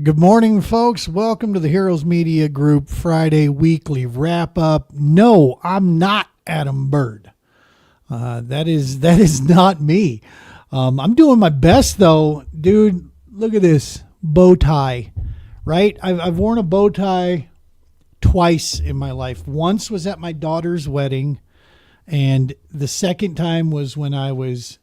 Good morning, folks. Welcome to the Heroes Media Group Friday weekly wrap up. No, I'm not Adam Bird. That is not me. I'm doing my best though, dude. Look at this bow tie, right? I've worn a bow tie twice in my life. Once was at my daughter's wedding, and the second time was when I was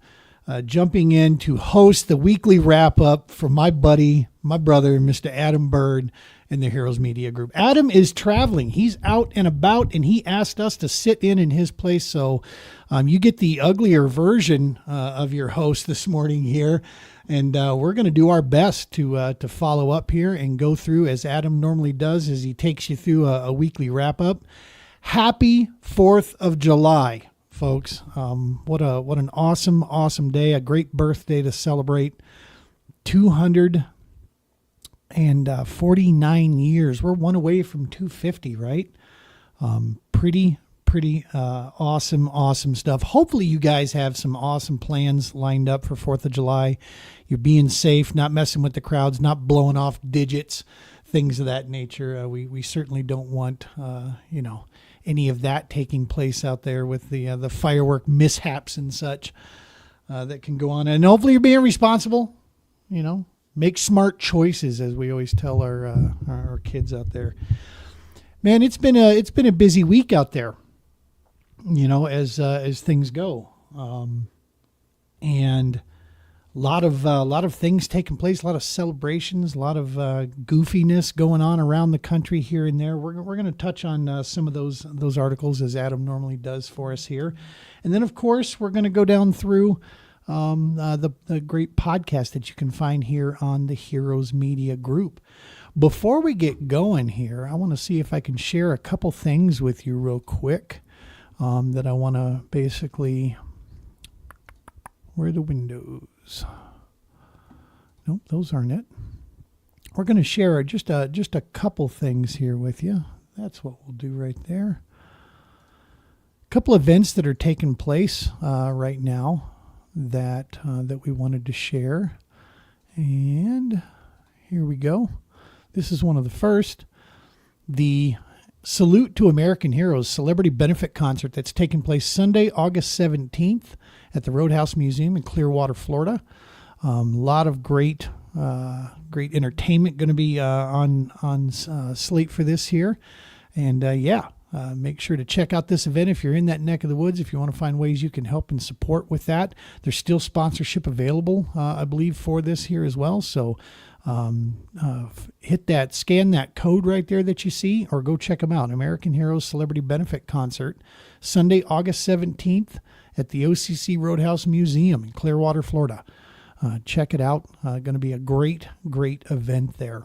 jumping in to host the weekly wrap up for my buddy, my brother, Mr. Adam Bird in the Heroes Media Group. Adam is traveling. He's out and about, and he asked us to sit in his place. So you get the uglier version of your host this morning here. And we're going to do our best to follow up here and go through as Adam normally does as he takes you through a weekly wrap up. Happy 4th of July. Folks, what an awesome day, a great birthday to celebrate. 249 years. We're one away from 250, right? Pretty awesome stuff. Hopefully you guys have some awesome plans lined up for 4th of July. You're being safe, not messing with the crowds, not blowing off digits, things of that nature. We certainly don't want, any of that taking place out there with the firework mishaps and such that can go on. And hopefully you're being responsible, make smart choices, as we always tell our kids out there. Man, it's been a busy week out there, as things go. And a lot of things taking place, a lot of celebrations, a lot of goofiness going on around the country here and there. We're going to touch on some of those articles as Adam normally does for us here. And then, of course, we're going to go down through the great podcast that you can find here on the Heroes Media Group. Before we get going here, I want to see if I can share a couple things with you real quick that I want to basically... Where are the windows? Nope, those aren't it. We're going to share just a couple things here with you. That's what we'll do right there. A couple events that are taking place right now that we wanted to share. And here we go. This is one of the first. The Salute to American Heroes Celebrity Benefit Concert that's taking place Sunday, August 17th at the Roadhouse Museum in Clearwater, Florida. A lot of great entertainment going to be on slate for this here. And make sure to check out this event if you're in that neck of the woods, if you want to find ways you can help and support with that. There's still sponsorship available, I believe, for this here as well. So scan that code right there that you see, or go check them out. American Heroes Celebrity Benefit Concert, Sunday, August 17th at the OCC Roadhouse Museum in Clearwater, Florida. Check it out. Going to be a great event there.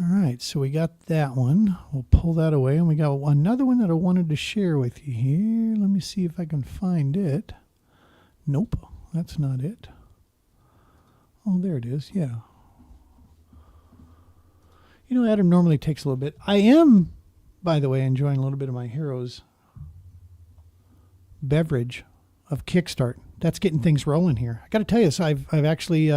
All right, so we got that one. We'll pull that away, and we got another one that I wanted to share with you here. Let me see if I can find it. Nope, that's not it. Oh, there it is. Yeah. Adam normally takes a little bit. I am, by the way, enjoying a little bit of my Heroes beverage of Kickstart. That's getting things rolling here. I got to tell you, so I've actually,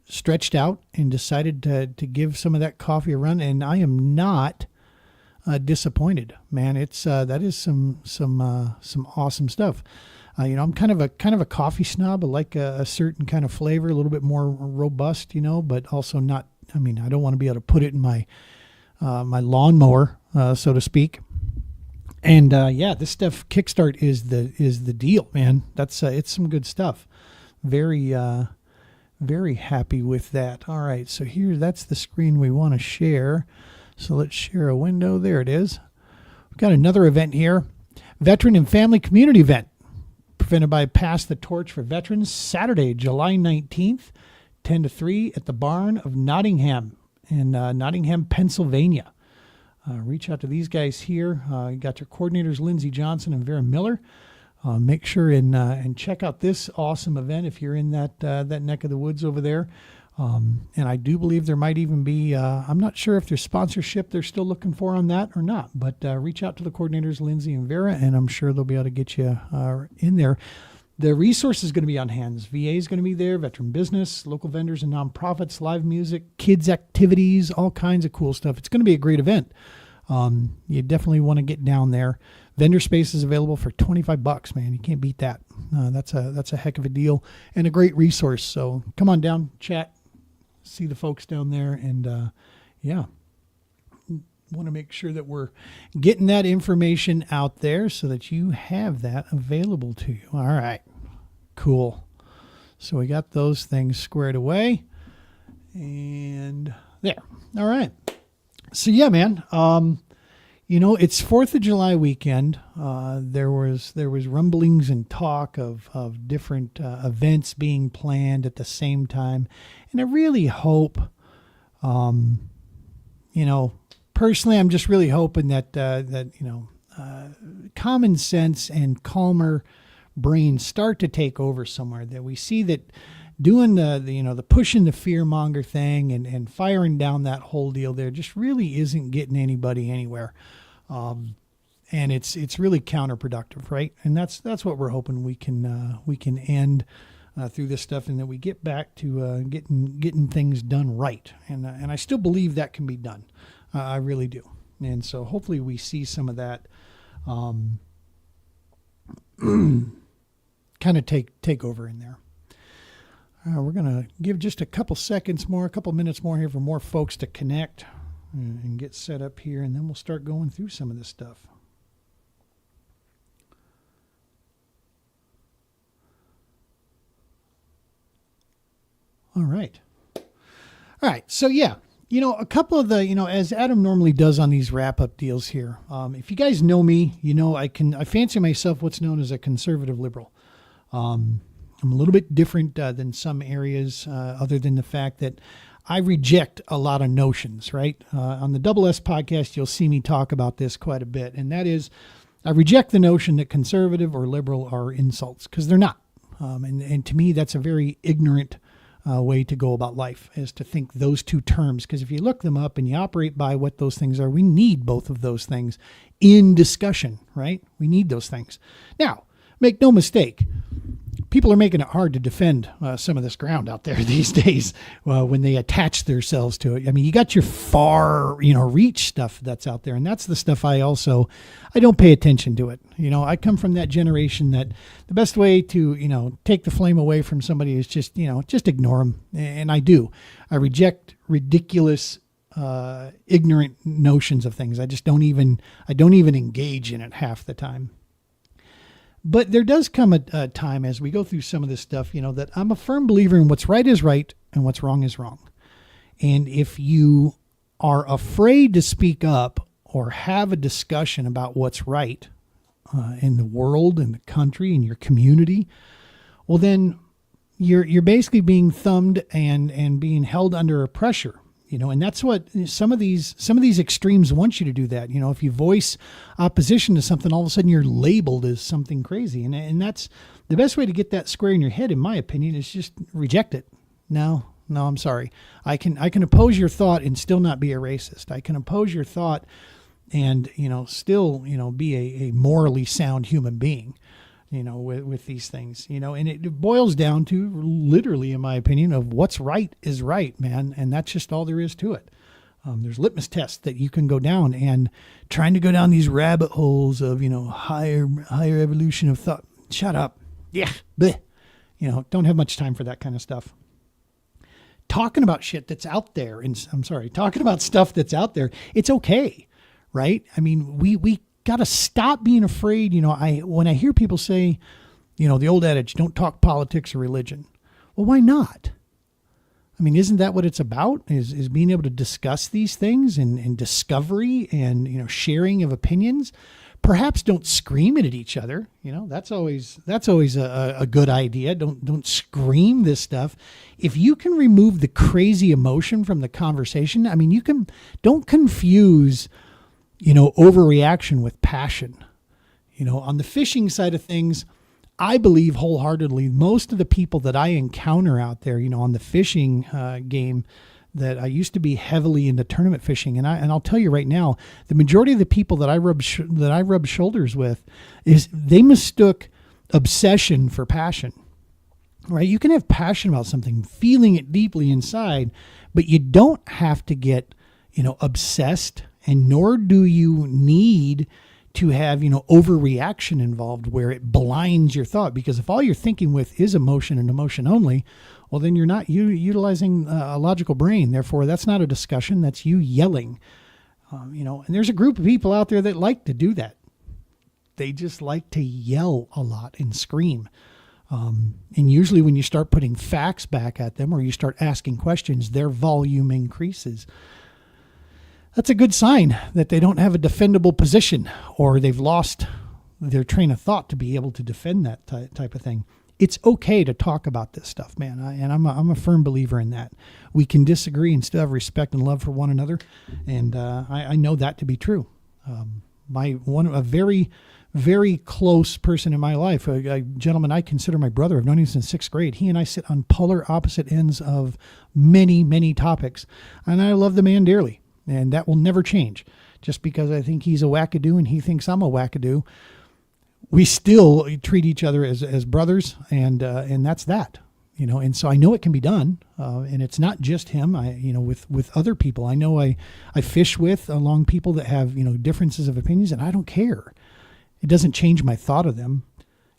stretched out and decided to give some of that coffee a run, and I am not disappointed, man. That is some awesome stuff. I'm kind of a coffee snob. I like a certain kind of flavor, a little bit more robust, but also not. I don't want to be able to put it in my lawnmower, so to speak. And this stuff, Kickstart is the deal, man. That's it's some good stuff. Very happy with that. All right, so that's the screen we want to share. So let's share a window. There it is. We've got another event here, Veteran and Family Community Event, presented by Pass the Torch for Veterans, Saturday, July 19th, 10 to 3 at the Barn of Nottingham in Nottingham, Pennsylvania. Reach out to these guys here. You got your coordinators, Lindsey Johnson and Vera Miller. Make sure and check out this awesome event if you're in that neck of the woods over there. And I do believe there might even be, I'm not sure if there's sponsorship they're still looking for on that or not, but reach out to the coordinators, Lindsey and Vera, and I'm sure they'll be able to get you in there. The resource is going to be on hands. VA is going to be there, veteran business, local vendors and nonprofits, live music, kids activities, all kinds of cool stuff. It's going to be a great event. You definitely want to get down there. Vendor space is available for $25, man. You can't beat that. That's a heck of a deal and a great resource. So come on down, chat, see the folks down there, and want to make sure that we're getting that information out there so that you have that available to you. All right, cool. So we got those things squared away, and there. All right. So yeah, man. It's 4th of July weekend. There was rumblings and talk of different events being planned at the same time, and I really hope, personally, I'm just really hoping that common sense and calmer brains start to take over somewhere. That we see that doing the pushing the fearmonger thing and firing down that whole deal there just really isn't getting anybody anywhere, and it's really counterproductive, right? And that's what we're hoping we can end through this stuff, and that we get back to getting things done right. And I still believe that can be done. I really do. And so hopefully we see some of that kind of take over in there. We're going to give just a couple minutes more here for more folks to connect and get set up here, and then we'll start going through some of this stuff. All right. So yeah. A couple of the, as Adam normally does on these wrap-up deals here, if you guys know me, I fancy myself what's known as a conservative liberal. I'm a little bit different than some areas, other than the fact that I reject a lot of notions, right? On the Double S podcast, you'll see me talk about this quite a bit, and that is I reject the notion that conservative or liberal are insults, because they're not. And to me, that's a very ignorant way to go about life, is to think those two terms, because if you look them up and you operate by what those things are, we need both of those things in discussion, right? We need those things. Now, make no mistake, people are making it hard to defend some of this ground out there these days when they attach themselves to it. I mean, you got your far, reach stuff that's out there, and that's the stuff I don't pay attention to it. I come from that generation that the best way to, take the flame away from somebody is just ignore them. And I do. I reject ridiculous, ignorant notions of things. I don't even engage in it half the time. But there does come a time as we go through some of this stuff, that I'm a firm believer in what's right is right and what's wrong is wrong. And if you are afraid to speak up or have a discussion about what's right in the world, in the country, in your community, well, then you're basically being thumbed and being held under a pressure. And that's what some of these extremes want you to do that. If you voice opposition to something, all of a sudden you're labeled as something crazy. And that's the best way to get that square in your head, in my opinion, is just reject it. No, I'm sorry. I can oppose your thought and still not be a racist. I can oppose your thought and, still, be a morally sound human being. With these things, and it boils down to literally, in my opinion, of what's right is right, man. And that's just all there is to it. There's litmus tests that you can go down, and trying to go down these rabbit holes of, higher evolution of thought. Shut up. Yeah. Bleh. Don't have much time for that kind of stuff. Talking about shit that's out there. Talking about stuff that's out there. It's okay. Right. I mean, we got to stop being afraid. When I hear people say, the old adage, don't talk politics or religion. Well, why not? I mean, isn't that what it's about? Is being able to discuss these things and discovery and, sharing of opinions. Perhaps don't scream it at each other. That's always a good idea. Don't scream this stuff. If you can remove the crazy emotion from the conversation, I mean, don't confuse overreaction with passion. On the fishing side of things, I believe wholeheartedly most of the people that I encounter out there, on the fishing game, that I used to be heavily into tournament fishing, and I'll tell you right now, the majority of the people that I rub shoulders with is they mistook obsession for passion, right? You can have passion about something, feeling it deeply inside, but you don't have to get, obsessed, and nor do you need to have, overreaction involved where it blinds your thought. Because if all you're thinking with is emotion and emotion only, well, then you're not utilizing a logical brain. Therefore, that's not a discussion. That's you yelling. And there's a group of people out there that like to do that. They just like to yell a lot and scream. And usually when you start putting facts back at them or you start asking questions, their volume increases. That's a good sign that they don't have a defendable position or they've lost their train of thought to be able to defend that type of thing. It's okay to talk about this stuff, man. I'm a firm believer in that. We can disagree and still have respect and love for one another. And I know that to be true. A very, very close person in my life, a gentleman I consider my brother. I've known him since 6th grade. He and I sit on polar opposite ends of many, many topics. And I love the man dearly. And that will never change. Just because I think he's a wackadoo and he thinks I'm a wackadoo, we still treat each other as brothers, and that's that, And so I know it can be done, and it's not just him. With other people, I know I fish with along people that have differences of opinions, and I don't care. It doesn't change my thought of them,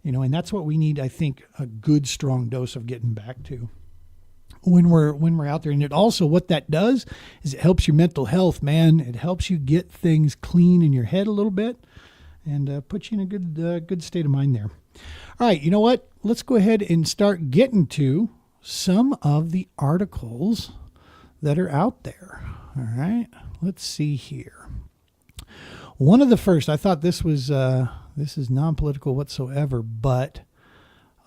And that's what we need. I think a good strong dose of getting back to. When we're out there. And it also, what that does is it helps your mental health, man. It helps you get things clean in your head a little bit and puts you in a good state of mind there. All right, you know what? Let's go ahead and start getting to some of the articles that are out there. All right, let's see here. One of the first, I thought this is non-political whatsoever, but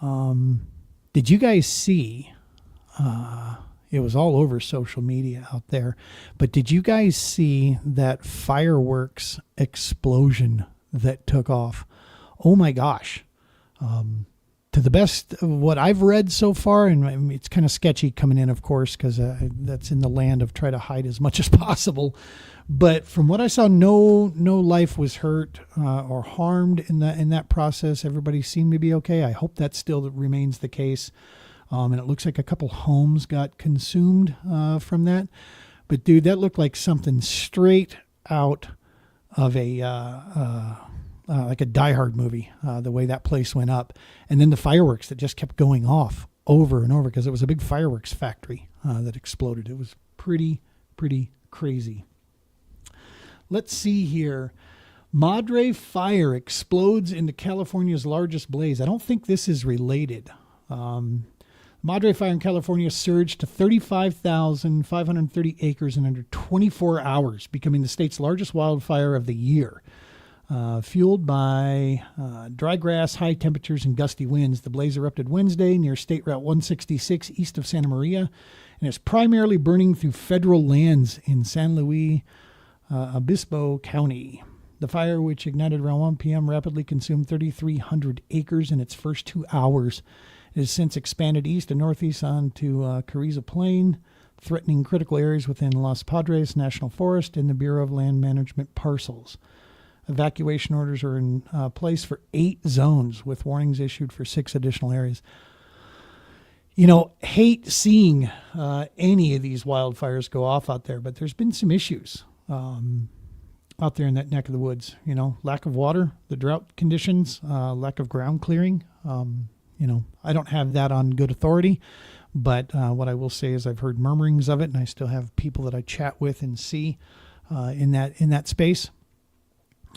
did you guys see... it was all over social media out there, but did you guys see that fireworks explosion that took off? Oh my gosh. To the best of what I've read so far, and it's kind of sketchy coming in, of course, because that's in the land of try to hide as much as possible. But from what I saw, no life was hurt or harmed in that process. Everybody seemed to be okay. I hope that still remains the case. And it looks like a couple homes got consumed from that. But, dude, that looked like something straight out of like a Die Hard movie, the way that place went up. And then the fireworks that just kept going off over and over because it was a big fireworks factory that exploded. It was pretty crazy. Let's see here. Madre fire explodes into California's largest blaze. I don't think this is related. Madre fire in California surged to 35,530 acres in under 24 hours, becoming the state's largest wildfire of the year. Fueled by dry grass, high temperatures, and gusty winds, the blaze erupted Wednesday near State Route 166 east of Santa Maria, and is primarily burning through federal lands in San Luis Obispo County. The fire, which ignited around 1 p.m., rapidly consumed 3,300 acres in its first 2 hours. It has since expanded east and northeast onto Carrizo Plain, threatening critical areas within Los Padres National Forest and the Bureau of Land Management parcels. Evacuation orders are in place for 8 zones, with warnings issued for 6 additional areas. Hate seeing any of these wildfires go off out there, but there's been some issues out there in that neck of the woods. Lack of water, the drought conditions, lack of ground clearing. I don't have that on good authority, but what I will say is I've heard murmurings of it, and I still have people that I chat with and see in that space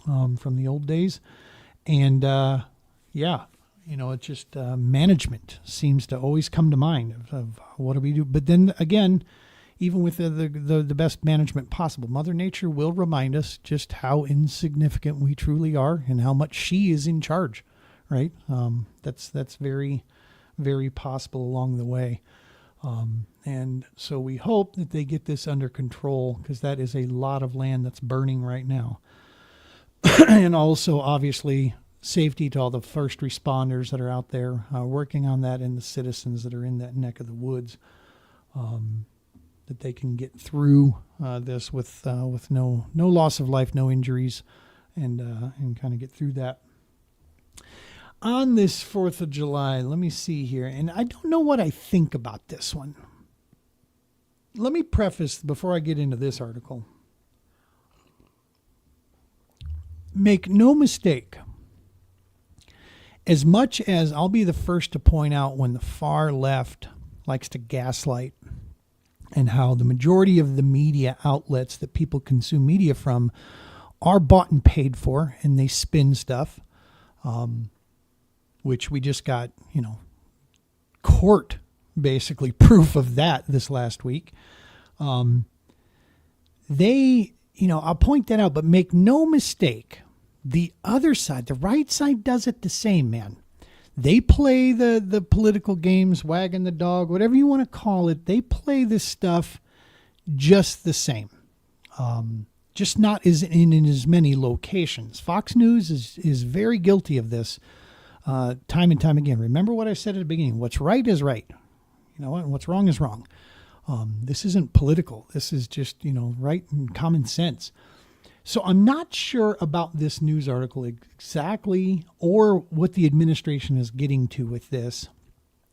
from the old days. And it's just management seems to always come to mind of what do we do. But then again, even with the best management possible, Mother Nature will remind us just how insignificant we truly are and how much she is in charge. Right. That's very, very possible along the way. And so we hope that they get this under control, because that is a lot of land that's burning right now. And also, obviously, safety to all the first responders that are out there working on that, and the citizens that are in that neck of the woods, that they can get through this with no loss of life, no injuries, and kind of get through that. on this 4th of July, let me see here, and I don't know what I think about this one. Let me preface before I get into this article. Make no mistake, as much as I'll be the first to point out when the far left likes to gaslight and how the majority of the media outlets that people consume media from are bought and paid for, and they spin stuff, which we just got, court basically proof of that this last week. I'll point that out, but make no mistake, the other side, the right side, does it the same, man. They play the political games, wagging the dog, whatever you want to call it. They play this stuff just the same, just not in as many locations. Fox News is very guilty of this time and time again. Remember what I said at the beginning. What's right is right. You know what? What's wrong is wrong. This isn't political. This is just, right and common sense. So I'm not sure about this news article exactly or what the administration is getting to with this,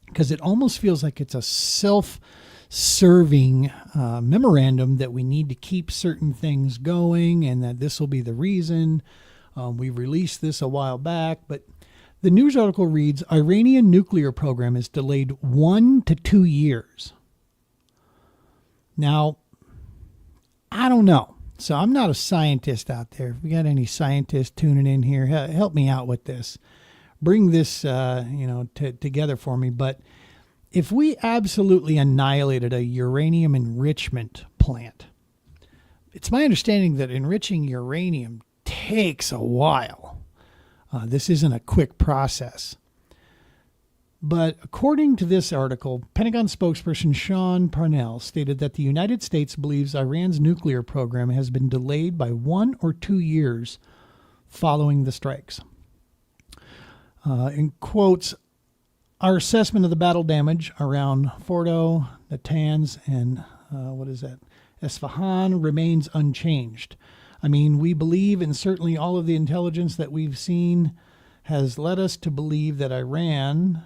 because it almost feels like it's a self-serving memorandum that we need to keep certain things going and that this will be the reason. We released this a while back, but the news article reads, Iranian nuclear program is delayed 1 to 2 years. Now, I don't know. So I'm not a scientist out there. If we got any scientists tuning in here, help me out with this. Bring this, together for me. But if we absolutely annihilated a uranium enrichment plant, it's my understanding that enriching uranium takes a while. This isn't a quick process. But according to this article, Pentagon spokesperson Sean Parnell stated that the United States believes Iran's nuclear program has been delayed by 1 or 2 years following the strikes. In quotes, our assessment of the battle damage around Fordo, Natanz, and Esfahan remains unchanged. I mean, we believe, and certainly all of the intelligence that we've seen has led us to believe that Iran,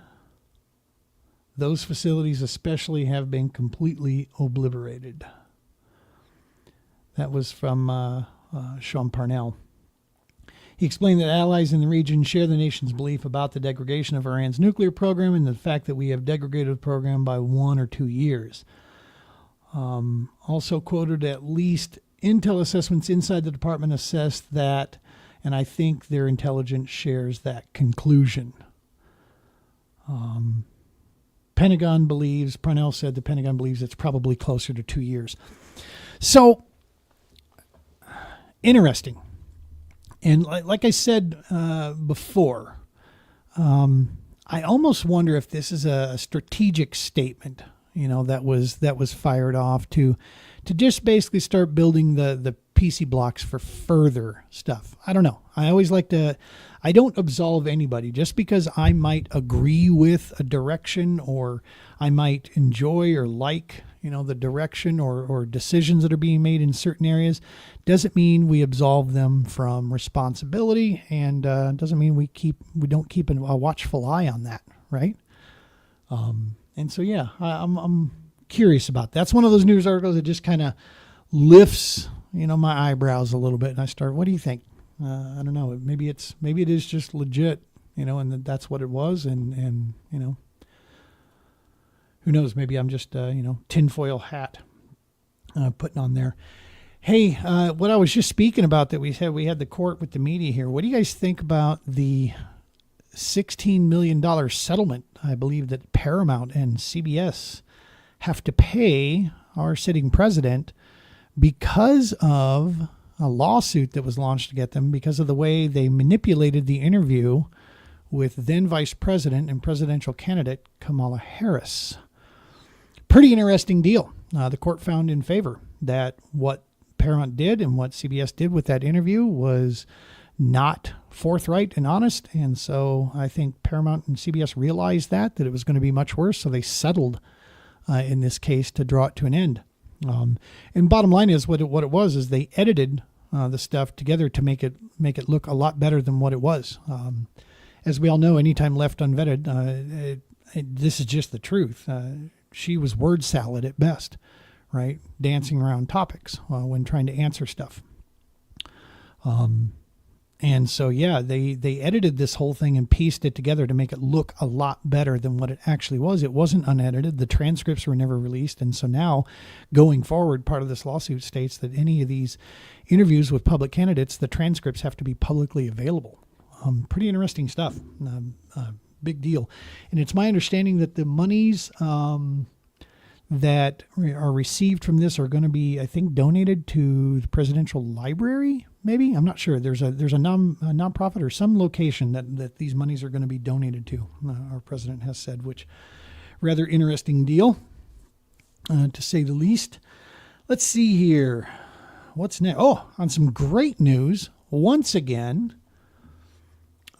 those facilities especially, have been completely obliterated. That was from Sean Parnell. He explained that allies in the region share the nation's belief about the degradation of Iran's nuclear program and the fact that we have degraded the program by 1 or 2 years. Also quoted, at least intel assessments inside the department assessed that, and I think their intelligence shares that conclusion. Parnell said the Pentagon believes it's probably closer to 2 years. So, interesting. And like I said before, I almost wonder if this is a strategic statement, that was fired off to just basically start building the PC blocks for further stuff. I don't know. I always I don't absolve anybody just because I might agree with a direction or I might enjoy or like, the direction or decisions that are being made in certain areas. Doesn't mean we absolve them from responsibility, and doesn't mean we don't keep a watchful eye on that, right? And so, yeah, I'm curious about that. That's one of those news articles that just kind of lifts, my eyebrows a little bit, and I start, what do you think? I don't know. Maybe it is just legit, and that's what it was, and who knows? Maybe I'm just tinfoil hat putting on there. Hey, what I was just speaking about that we had the court with the media here. What do you guys think about the $16 million settlement, I believe, that Paramount and CBS have to pay our sitting president because of a lawsuit that was launched to get them because of the way they manipulated the interview with then Vice President and presidential candidate Kamala Harris? Pretty interesting deal. The court found in favor that what Paramount did and what CBS did with that interview was not forthright and honest. And so I think Paramount and CBS realized that it was going to be much worse. So they settled in this case to draw it to an end. And bottom line is what it was is they edited the stuff together to make it look a lot better than what it was. as we all know, anytime left unvetted, this is just the truth. She was word salad at best, right? Dancing around topics when trying to answer stuff. And so, yeah, they edited this whole thing and pieced it together to make it look a lot better than what it actually was. It wasn't unedited. The transcripts were never released. And so now, going forward, part of this lawsuit states that any of these interviews with public candidates, the transcripts have to be publicly available. Pretty interesting stuff. Big deal. And it's my understanding that the monies that are received from this are going to be, I think, donated to the presidential library. Maybe, I'm not sure. There's a nonprofit or some location that these monies are going to be donated to. Our president has said, which rather interesting deal, to say the least. Let's see here. What's next? Oh, on some great news once again.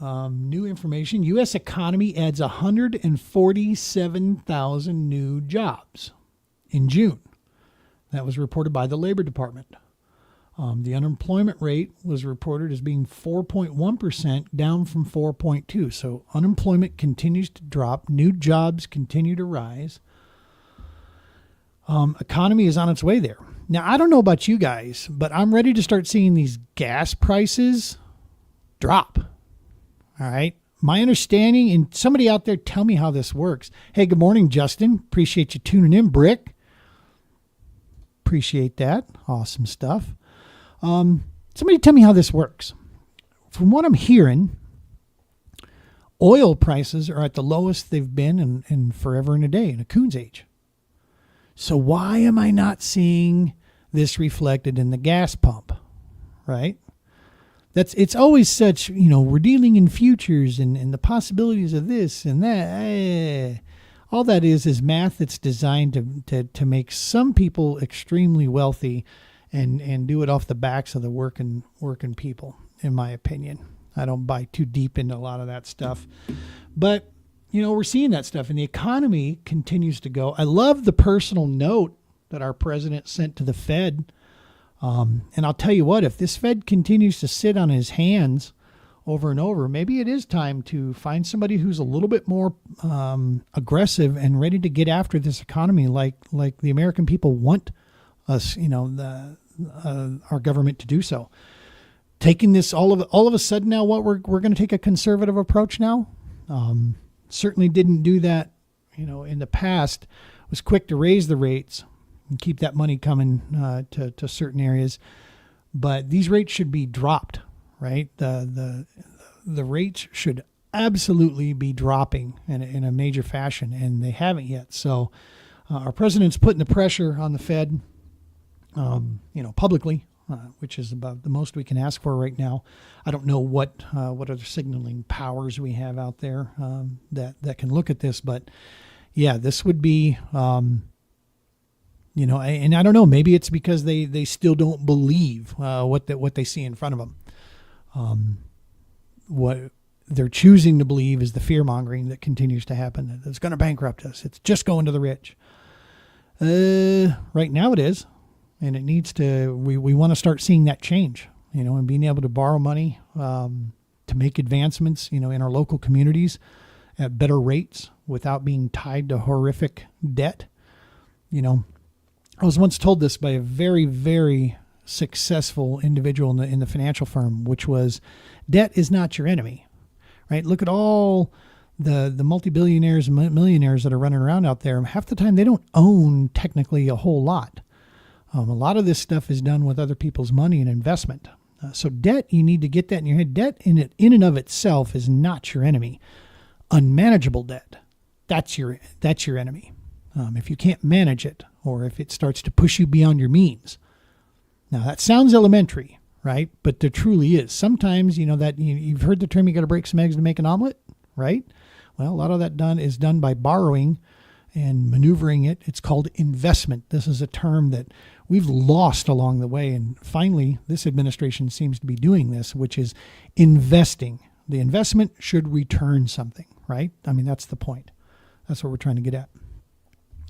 New information. U.S. economy adds 147,000 new jobs in June. That was reported by the Labor Department. The unemployment rate was reported as being 4.1%, down from 4.2%. So unemployment continues to drop. New jobs continue to rise. Economy is on its way there. Now, I don't know about you guys, but I'm ready to start seeing these gas prices drop. All right. My understanding, and somebody out there tell me how this works. Hey, good morning, Justin. Appreciate you tuning in, Brick. Appreciate that. Awesome stuff. Somebody tell me how this works. From what I'm hearing, oil prices are at the lowest they've been in forever and a day, in a coon's age. So why am I not seeing this reflected in the gas pump, right? It's always such, we're dealing in futures and the possibilities of this and that. All that is math that's designed to make some people extremely wealthy and do it off the backs of the working people, in my opinion. I don't buy too deep into a lot of that stuff. But, we're seeing that stuff, and the economy continues to go. I love the personal note that our president sent to the Fed. And I'll tell you what, if this Fed continues to sit on his hands over and over, maybe it is time to find somebody who's a little bit more aggressive and ready to get after this economy like the American people want us, our government to do so. Taking this all of a sudden now, what we're going to take a conservative approach now. Certainly didn't do that, in the past. Was quick to raise the rates and keep that money coming to certain areas, but these rates should be dropped, right? The rates should absolutely be dropping in a major fashion, and they haven't yet. So our president's putting the pressure on the Fed, publicly, which is about the most we can ask for right now. I don't know what other signaling powers we have out there that can look at this, but yeah, this would be. And I don't know, maybe it's because they still don't believe what they see in front of them. What they're choosing to believe is the fear-mongering that continues to happen. That it's going to bankrupt us. It's just going to the rich. Right now it is, and it needs to. We want to start seeing that change, and being able to borrow money to make advancements, in our local communities at better rates without being tied to horrific debt. I was once told this by a very, very successful individual in the financial firm, which was, debt is not your enemy, right? Look at all the multi-billionaires and millionaires that are running around out there. Half the time they don't own technically a whole lot. A lot of this stuff is done with other people's money and investment. So debt, you need to get that in your head. Debt in and of itself is not your enemy. Unmanageable debt, that's your enemy. If you can't manage it, or if it starts to push you beyond your means. Now that sounds elementary, right? But there truly is. Sometimes, that you've heard the term, you got to break some eggs to make an omelet, right? Well, a lot of that is done by borrowing and maneuvering it. It's called investment. This is a term that we've lost along the way. And finally, this administration seems to be doing this, which is investing. The investment should return something, right? I mean, that's the point. That's what we're trying to get at.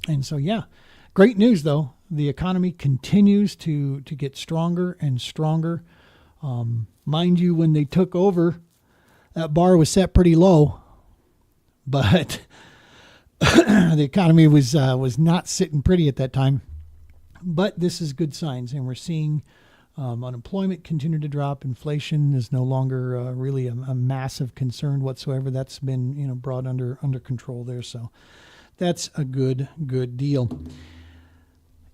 And so, yeah. Great news, though. The economy continues to get stronger and stronger. Mind you, when they took over, that bar was set pretty low, but the economy was not sitting pretty at that time. But this is good signs, and we're seeing unemployment continue to drop. Inflation is no longer really a massive concern whatsoever. That's been brought under control there. So that's a good deal.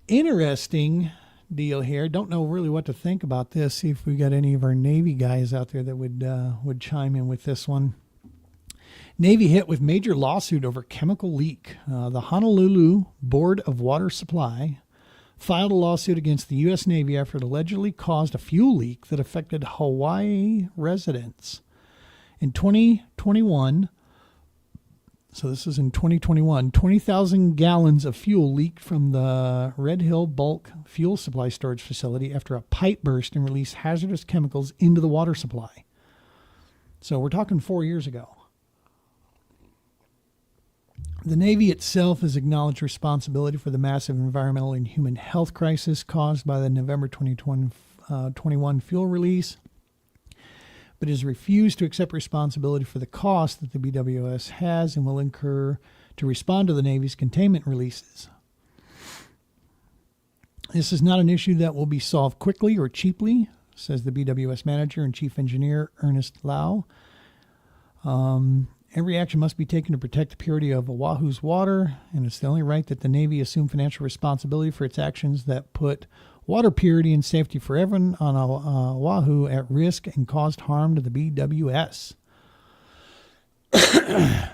Interesting deal here. Don't know really what to think about this. See if we got any of our Navy guys out there that would chime in with this one. Navy hit with major lawsuit over chemical leak. The Honolulu Board of Water Supply filed a lawsuit against the U.S. Navy after it allegedly caused a fuel leak that affected Hawaii residents. In 2021, so this is in 2021, 20,000 gallons of fuel leaked from the Red Hill Bulk Fuel Supply Storage Facility after a pipe burst and released hazardous chemicals into the water supply. So we're talking 4 years ago. The Navy itself has acknowledged responsibility for the massive environmental and human health crisis caused by the November 2021 fuel release, but has refused to accept responsibility for the cost that the BWS has and will incur to respond to the Navy's containment releases. This is not an issue that will be solved quickly or cheaply, says the BWS manager and chief engineer, Ernest Lau. Every action must be taken to protect the purity of Oahu's water, and it's the only right that the Navy assume financial responsibility for its actions that put water purity and safety for everyone on Oahu at risk and caused harm to the BWS. Well,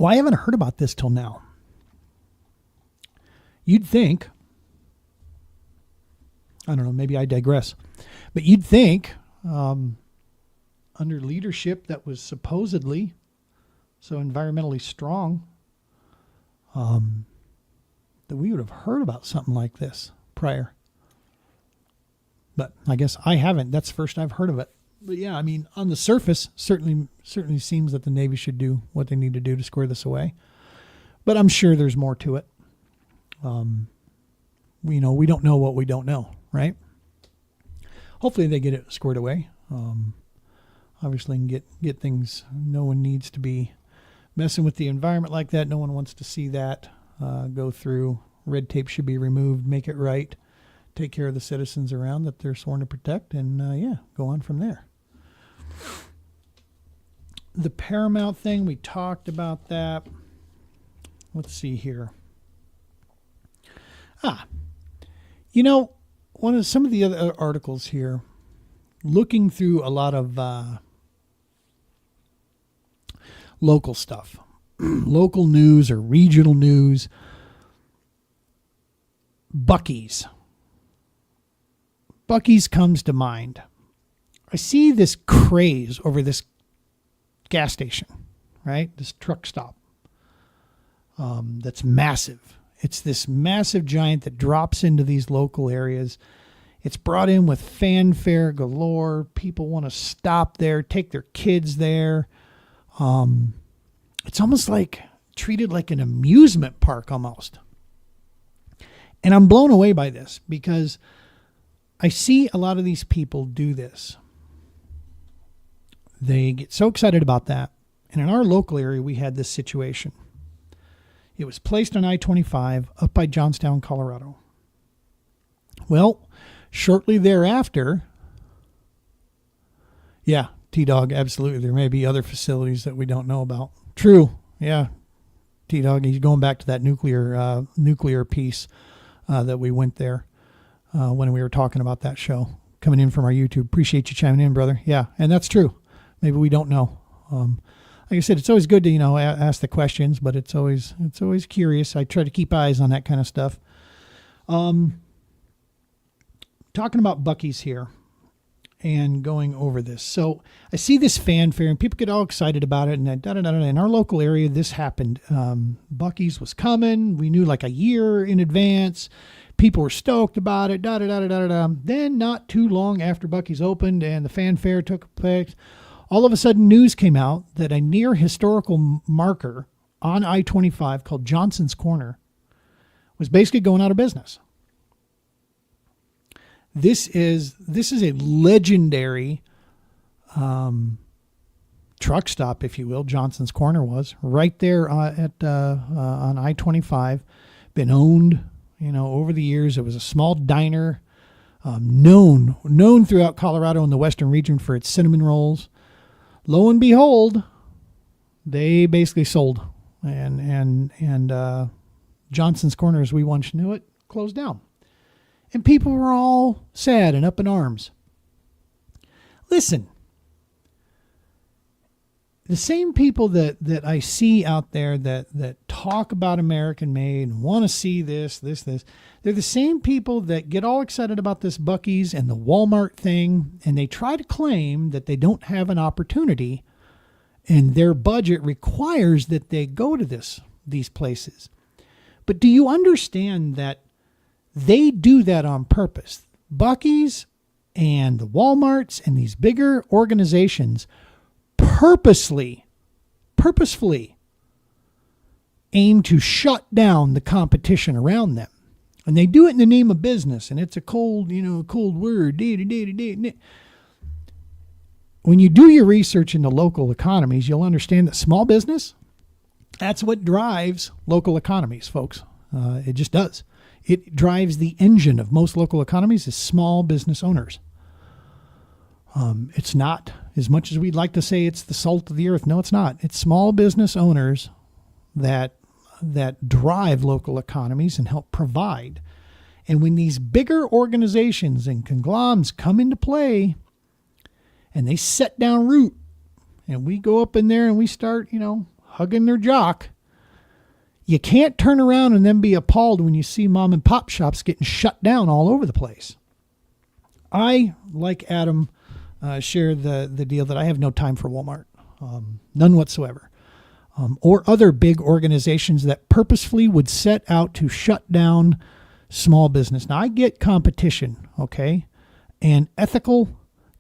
I haven't heard about this till now. You'd think, I don't know, maybe I digress, but you'd think under leadership that was supposedly so environmentally strong, that we would have heard about something like this prior. But I guess I haven't. That's the first I've heard of it. But yeah, I mean, on the surface, certainly seems that the Navy should do what they need to do to square this away. But I'm sure there's more to it. We don't know what we don't know, right? Hopefully they get it squared away. Obviously, can get things. No one needs to be messing with the environment like that. No one wants to see that go through. Red tape should be removed. Make it right. Take care of the citizens around that they're sworn to protect, and go on from there. The Paramount thing, we talked about that. Let's see here. Some of the other articles here, looking through a lot of local stuff, local news or regional news, Buc-ee's comes to mind. I see this craze over this gas station, right? This truck stop that's massive. It's this massive giant that drops into these local areas. It's brought in with fanfare galore. People want to stop there, take their kids there. It's almost like treated like an amusement park almost. And I'm blown away by this because I see a lot of these people do this. They get so excited about that. And in our local area, we had this situation. It was placed on I-25 up by Johnstown, Colorado. Well, shortly thereafter, yeah, T-Dog, absolutely. There may be other facilities that we don't know about. True. Yeah. T-Dog, he's going back to that nuclear piece that we went there when we were talking about that show coming in from our YouTube. Appreciate you chiming in, brother. Yeah, and that's true. Maybe we don't know. Like I said, it's always good to ask the questions, but it's always curious. I try to keep eyes on that kind of stuff. Talking about Buc-ee's here and going over this. So I see this fanfare and people get all excited about it. And in our local area, this happened. Buc-ee's was coming. We knew like a year in advance. People were stoked about it. Then not too long after Buc-ee's opened and the fanfare took place, all of a sudden news came out that a near historical marker on I-25 called Johnson's Corner was basically going out of business. This is a legendary truck stop, if you will. Johnson's Corner was right there on I-25. Been owned, over the years. It was a small diner, known throughout Colorado and the western region for its cinnamon rolls. Lo and behold, they basically sold, and Johnson's Corner, as we once knew it, closed down. And people were all sad and up in arms. Listen, the same people that I see out there that talk about American made and want to see this, they're the same people that get all excited about this Buc-ee's and the Walmart thing, and they try to claim that they don't have an opportunity and their budget requires that they go to these places. But do you understand that they do that on purpose? Buc-ee's and the Walmarts and these bigger organizations purposefully aim to shut down the competition around them. And they do it in the name of business, and it's a cold word. When you do your research into local economies, you'll understand that small business, that's what drives local economies, folks. It just does. It drives the engine of most local economies is small business owners. It's not, as much as we'd like to say it's the salt of the earth. No, it's not. It's small business owners that drive local economies and help provide. And when these bigger organizations and conglomerates come into play and they set down root and we go up in there and we start, hugging their jock, you can't turn around and then be appalled when you see mom and pop shops getting shut down all over the place. I, like Adam, share the deal that I have no time for Walmart, none whatsoever, or other big organizations that purposefully would set out to shut down small business. Now, I get competition, okay, and ethical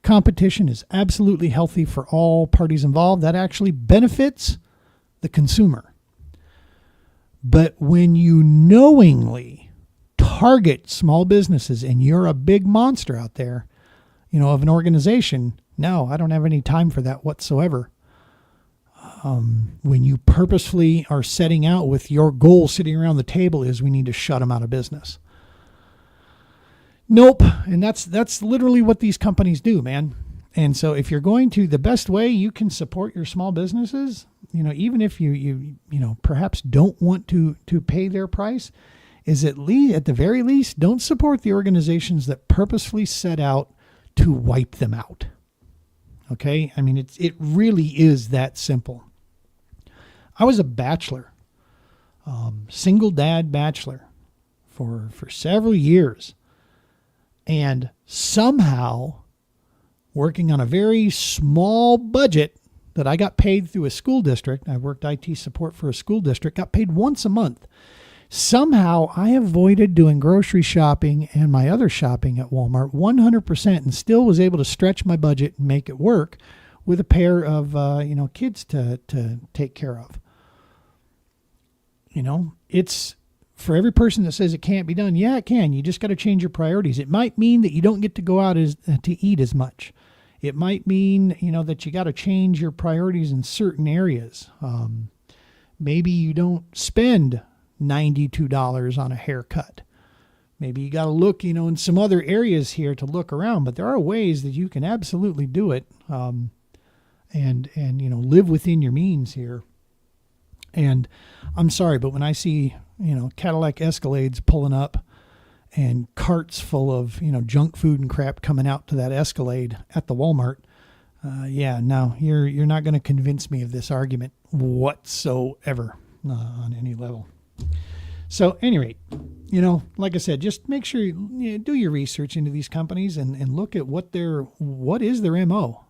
competition is absolutely healthy for all parties involved. That actually benefits the consumer. But when you knowingly target small businesses and you're a big monster out there, of an organization, no, I don't have any time for that whatsoever. When you purposefully are setting out with your goal sitting around the table is we need to shut them out of business. Nope. And that's literally what these companies do, man. And so if you're going to, the best way you can support your small businesses, even if you perhaps don't want to pay their price, is at the very least, don't support the organizations that purposefully set out to wipe them out. Okay? I mean, it really is that simple. I was a bachelor, single dad bachelor for several years. And somehow, working on a very small budget that I got paid through a school district, I worked IT support for a school district, got paid once a month. Somehow I avoided doing grocery shopping and my other shopping at Walmart 100% and still was able to stretch my budget and make it work with a pair of kids to take care of. It's for every person that says it can't be done. Yeah, it can. You just got to change your priorities. It might mean that you don't get to go out to eat as much. It might mean, that you got to change your priorities in certain areas. Maybe you don't spend $92 on a haircut. Maybe you got to look, in some other areas here to look around, but there are ways that you can absolutely do it. And live within your means here. And I'm sorry, but when I see, Cadillac Escalades pulling up and carts full of, junk food and crap coming out to that Escalade at the Walmart, you're not going to convince me of this argument whatsoever on any level. So, at any rate, like I said, just make sure you do your research into these companies and look at what is their MO.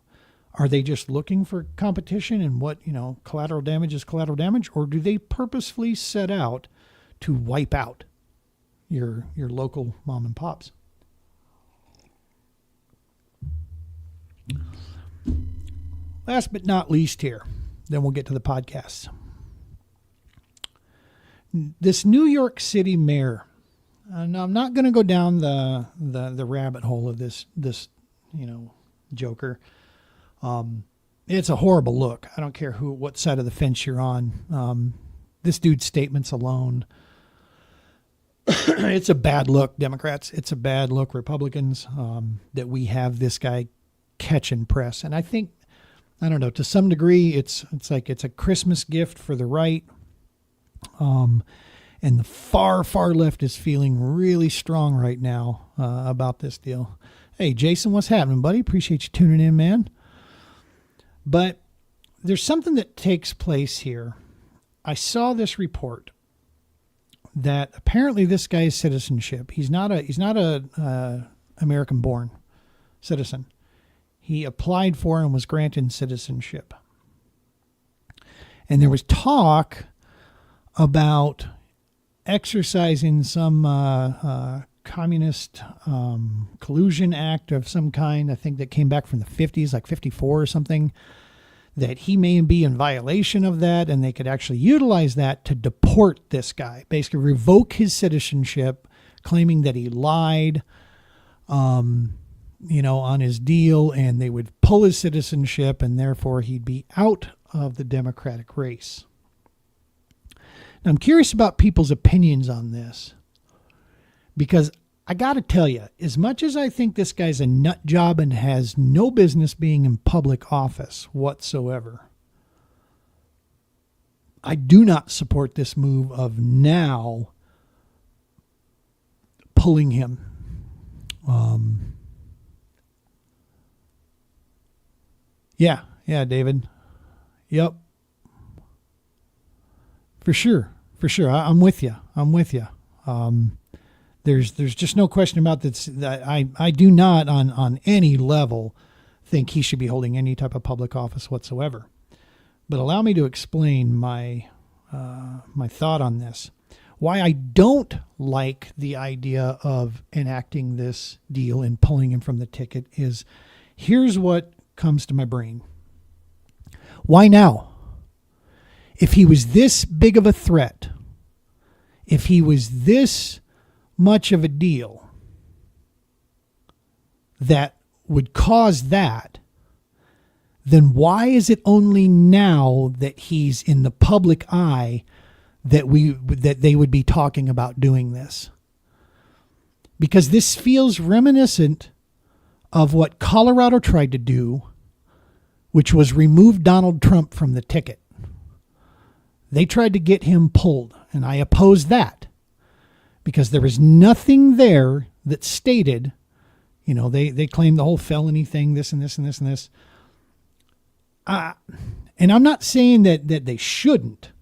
Are they just looking for competition and what, collateral damage is collateral damage, or do they purposefully set out to wipe out your local mom and pops? Last but not least here, then we'll get to the podcasts. This New York City mayor, now I'm not going to go down the rabbit hole of this joker. it's a horrible look. I don't care what side of the fence you're on. This dude's statements alone, it's a bad look, Democrats. It's a bad look, Republicans, that we have this guy catching press. And I think, I don't know, to some degree, it's like it's a Christmas gift for the right. And the far left is feeling really strong right now about this deal. Hey, Jason, what's happening, buddy? Appreciate you tuning in, man. But there's something that takes place here. I saw this report that apparently this guy's citizenship, he's not a American-born citizen. He applied for and was granted citizenship. And there was talk about exercising some communist collusion act of some kind, I think that came back from the 50s, like 54 or something, that he may be in violation of that, and they could actually utilize that to deport this guy, basically revoke his citizenship, claiming that he lied, on his deal, and they would pull his citizenship, and therefore he'd be out of the Democratic race. Now, I'm curious about people's opinions on this, because I got to tell you, as much as I think this guy's a nut job and has no business being in public office whatsoever, I do not support this move of now pulling him. Yeah, David. Yep. For sure. I'm with you. There's just no question about this. That I do not on any level think he should be holding any type of public office whatsoever. But allow me to explain my thought on this. Why I don't like the idea of enacting this deal and pulling him from the ticket is, here's what comes to my brain. Why now? If he was this big of a threat, if he was this much of a deal that would cause that, then why is it only now that he's in the public eye that they would be talking about doing this? Because this feels reminiscent of what Colorado tried to do, which was remove Donald Trump from the ticket. They tried to get him pulled, and I opposed that because there was nothing there that stated, they claimed the whole felony thing, this and this and this and this. And I'm not saying that they shouldn't,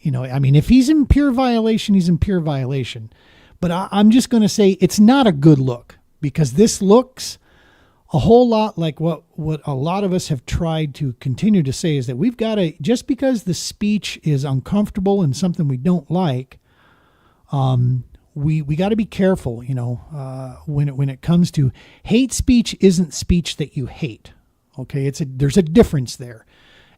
if he's in pure violation, he's in pure violation. But I'm just going to say it's not a good look, because this looks a whole lot like what a lot of us have tried to continue to say, is that we've got to, just because the speech is uncomfortable and something we don't like, we got to be careful, when it comes to hate speech. Isn't speech that you hate. Okay. There's a difference there.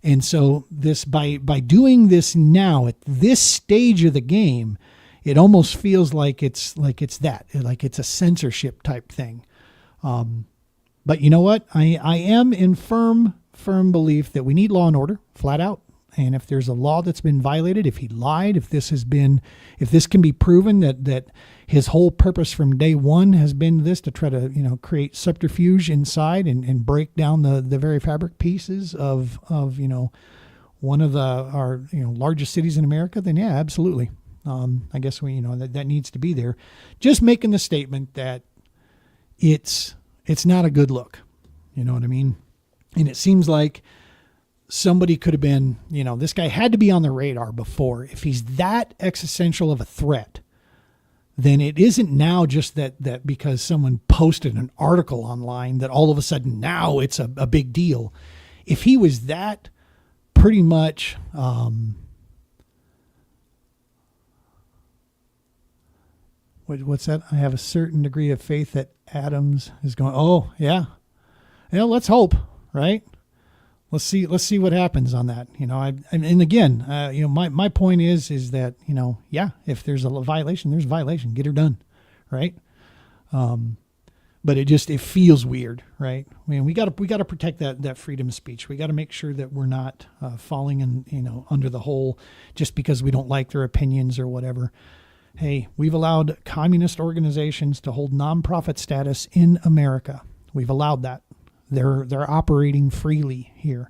And so this, by doing this now at this stage of the game, it almost feels like it's a censorship type thing. But you know what? I am in firm belief that we need law and order, flat out. And if there's a law that's been violated, if he lied, if this can be proven that his whole purpose from day one has been this, to try to, create subterfuge inside and break down the very fabric pieces of one of our largest cities in America, then yeah, absolutely. I guess that needs to be there. Just making the statement that it's not a good look. You know what I mean? And it seems like somebody could have been, this guy had to be on the radar before. If he's that existential of a threat, then it isn't now just that because someone posted an article online that all of a sudden now it's a big deal. If he was that pretty much, what's that? I have a certain degree of faith that Adams is going, oh yeah. Let's hope, right? Let's see what happens on that. And again, my point is that, if there's a violation, there's a violation, get her done. Right. but it feels weird, right? I mean, we got to protect that freedom of speech. We got to make sure that we're not falling in, under the hole just because we don't like their opinions or whatever. Hey, we've allowed communist organizations to hold nonprofit status in America. We've allowed that. They're operating freely here.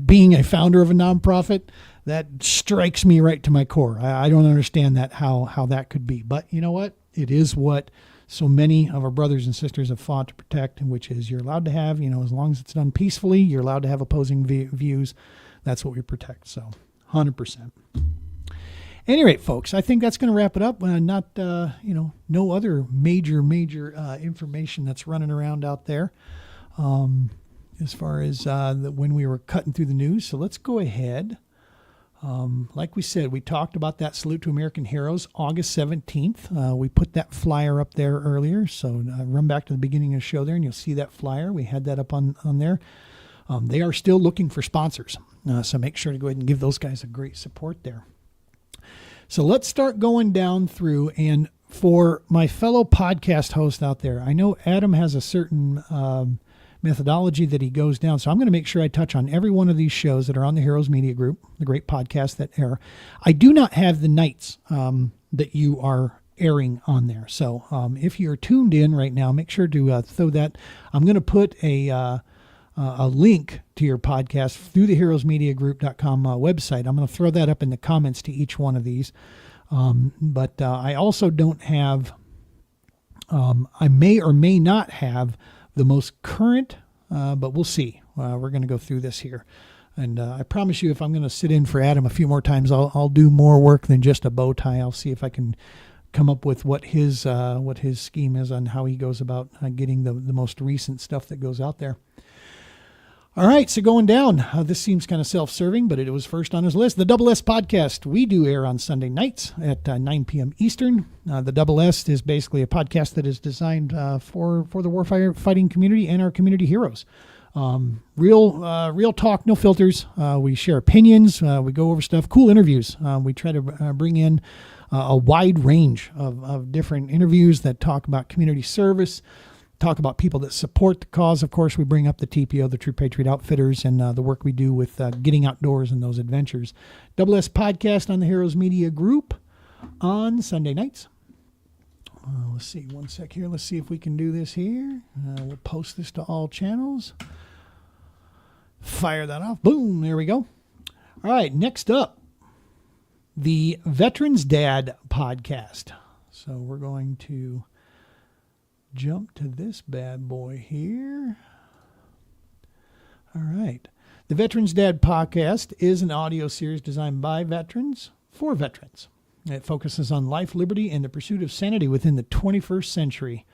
Being a founder of a nonprofit, that strikes me right to my core. I don't understand that, how that could be. But you know what? It is what so many of our brothers and sisters have fought to protect, which is you're allowed to have, as long as it's done peacefully, you're allowed to have opposing views. That's what we protect. So 100%. Any rate, folks, I think that's going to wrap it up. No other major information that's running around out there as far as when we were cutting through the news. So let's go ahead. Like we said, we talked about that Salute to American Heroes, August 17th. We put that flyer up there earlier. So run back to the beginning of the show there, and you'll see that flyer. We had that up on there. They are still looking for sponsors. So make sure to go ahead and give those guys a great support there. So let's start going down through, and for my fellow podcast hosts out there, I know Adam has a certain methodology that he goes down, so I'm going to make sure I touch on every one of these shows that are on the Heroes Media Group, the great podcasts that air. I do not have the nights that you are airing on there, so if you're tuned in right now, make sure to throw that. I'm going to put a link to your podcast through the heroesmediagroup.com website. I'm going to throw that up in the comments to each one of these. But I also don't have, I may or may not have the most current, but we'll see. We're going to go through this here. And I promise you, if I'm going to sit in for Adam a few more times, I'll do more work than just a bow tie. I'll see if I can come up with what his scheme is on how he goes about getting the most recent stuff that goes out there. All right, so going down, this seems kind of self-serving, but it was first on his list. The Double S podcast, we do air on Sunday nights at 9 p.m. Eastern. The Double S is basically a podcast that is designed for the warfighting community and our community heroes. Real talk, no filters. We share opinions. We go over stuff, cool interviews. We try to bring in a wide range of different interviews that talk about community service, talk about people that support the cause. Of course, we bring up the TPO, the True Patriot Outfitters, and the work we do with getting outdoors and those adventures. Double S podcast on the Heroes Media Group on Sunday nights. Let's see, one sec here. Let's see if we can do this here. We'll post this to all channels. Fire that off. Boom, there we go. All right, next up, the Veterans Dad podcast. So we're going to jump to this bad boy here. All right. The Veterans Dad podcast is an audio series designed by veterans for veterans. It focuses on life, liberty, and the pursuit of sanity within the 21st century.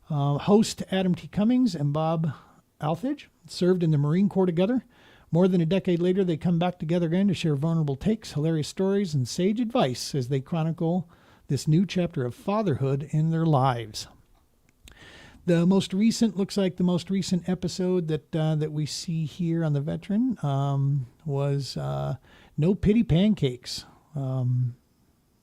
Host Adam T. Cummings and Bob Althage served in the Marine Corps together. More than a decade later, they come back together again to share vulnerable takes, hilarious stories, and sage advice as they chronicle this new chapter of fatherhood in their lives. The most recent episode that we see here on the Veteran was No Pity Pancakes.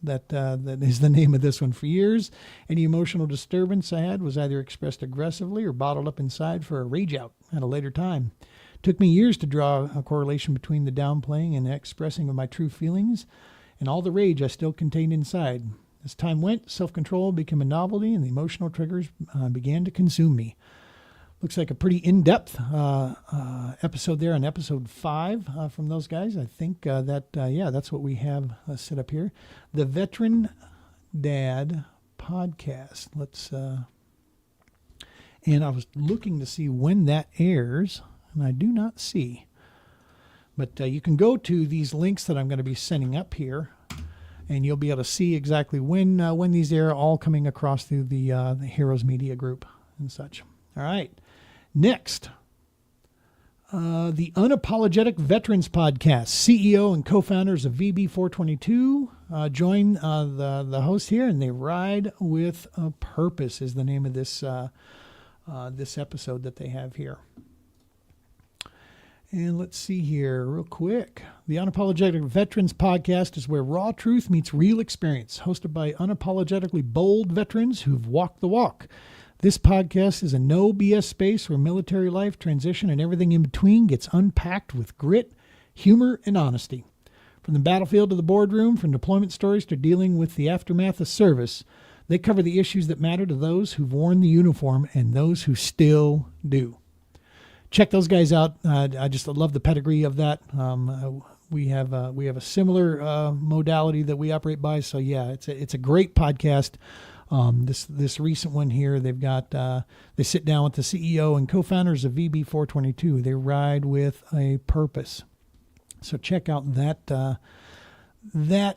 That is the name of this one. For years, any emotional disturbance I had was either expressed aggressively or bottled up inside for a rage out at a later time. It took me years to draw a correlation between the downplaying and expressing of my true feelings and all the rage I still contained inside. As time went, self-control became a novelty, and the emotional triggers began to consume me. Looks like a pretty in-depth episode there on episode 5 from those guys. I think that's what we have set up here. The Veteran Dad podcast. And I was looking to see when that airs, and I do not see. But you can go to these links that I'm going to be sending up here, and you'll be able to see exactly when these air, all coming across through the Heroes Media Group and such. All right. Next, the Unapologetic Veterans Podcast. CEO and co-founders of VB422 join the host here, and they ride with a purpose is the name of this episode that they have here. And let's see here real quick. The Unapologetic Veterans Podcast is where raw truth meets real experience, hosted by unapologetically bold veterans who've walked the walk. This podcast is a no BS space where military life, transition, and everything in between gets unpacked with grit, humor, and honesty. From the battlefield to the boardroom, from deployment stories to dealing with the aftermath of service, they cover the issues that matter to those who've worn the uniform and those who still do. Check those guys out. I just love the pedigree of that. We have a similar modality that we operate by. So yeah, it's a great podcast. This recent one here, they've got they sit down with the CEO and co-founders of VB422. They ride with a purpose. So check out that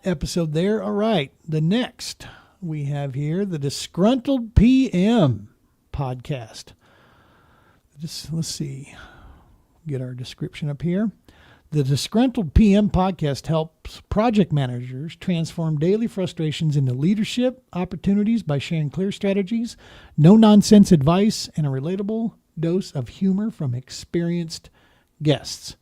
episode there. All right, the next we have here the Disgruntled PM podcast. Let's see, get our description up here. The Disgruntled PM podcast helps project managers transform daily frustrations into leadership opportunities by sharing clear strategies, no-nonsense advice, and a relatable dose of humor from experienced guests.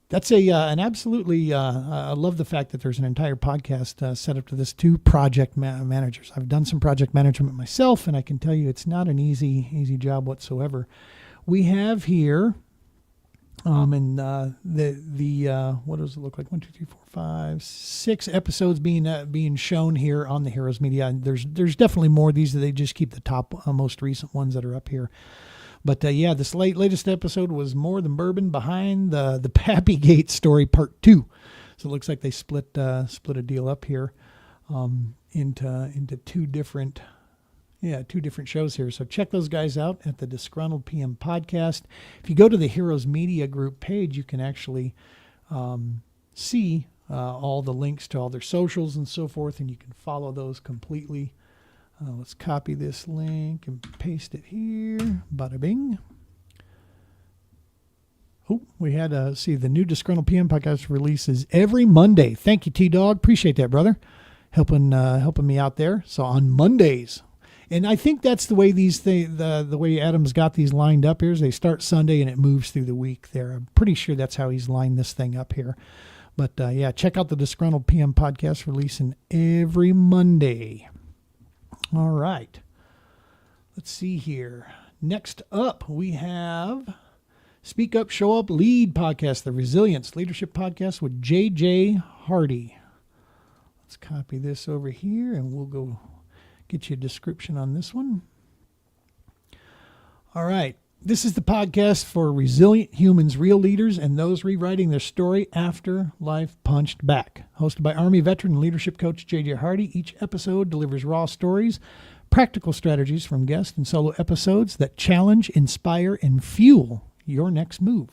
That's an absolutely, I love the fact that there's an entire podcast set up to this to project managers. I've done some project management myself, and I can tell you it's not an easy job whatsoever. We have here, what does it look like? 1, 2, 3, 4, 5, 6 episodes being shown here on the Heroes Media. And there's definitely more. They just keep the top most recent ones that are up here. But yeah, this latest episode was More Than Bourbon Behind the Pappygate Story Part 2. So it looks like they split a deal up here into two different shows here. So check those guys out at the Disgruntled PM podcast. If you go to the Heroes Media Group page, you can actually see all the links to all their socials and so forth, and you can follow those completely. Let's copy this link and paste it here. Bada bing. Oh, we had the new Disgruntled PM podcast releases every Monday. Thank you, T-Dog. Appreciate that, brother. Helping me out there. So on Mondays. And I think that's the way the way Adam's got these lined up here is they start Sunday and it moves through the week there. I'm pretty sure that's how he's lined this thing up here. But yeah, check out the Disgruntled PM podcast releasing every Monday. All right. Let's see here. Next up, we have Speak Up, Show Up, Lead podcast, the Resilience Leadership podcast with J.J. Hardy. Let's copy this over here and we'll go get you a description on this one. All right. This is the podcast for resilient humans, real leaders, and those rewriting their story after life punched back. Hosted by Army veteran and leadership coach J.J. Hardy, each episode delivers raw stories, practical strategies from guest and solo episodes that challenge, inspire, and fuel your next move.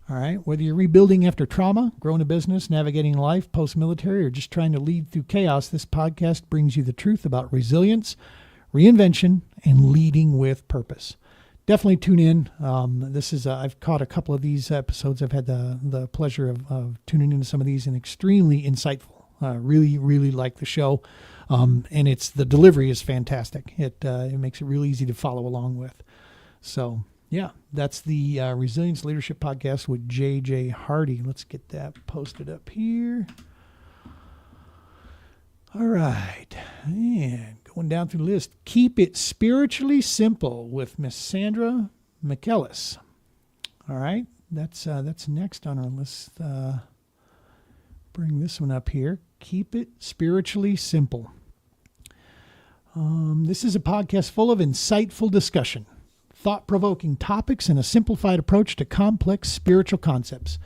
All right, whether you're rebuilding after trauma, growing a business, navigating life post-military, or just trying to lead through chaos, this podcast brings you the truth about resilience, reinvention, and leading with purpose. Definitely tune in. This is I've caught a couple of these episodes. I've had the pleasure of tuning into some of these and extremely insightful. Really like the show, and the delivery is fantastic. It makes it real easy to follow along with. So yeah, that's the Resilience Leadership Podcast with J.J. Hardy. Let's get that posted up here. All right, and going down through the list, Keep It Spiritually Simple with Miss Sandra McKellis. All right, that's next on our list. Bring this one up here. Keep It Spiritually Simple. This is a podcast full of insightful discussion, thought-provoking topics, and a simplified approach to complex spiritual concepts.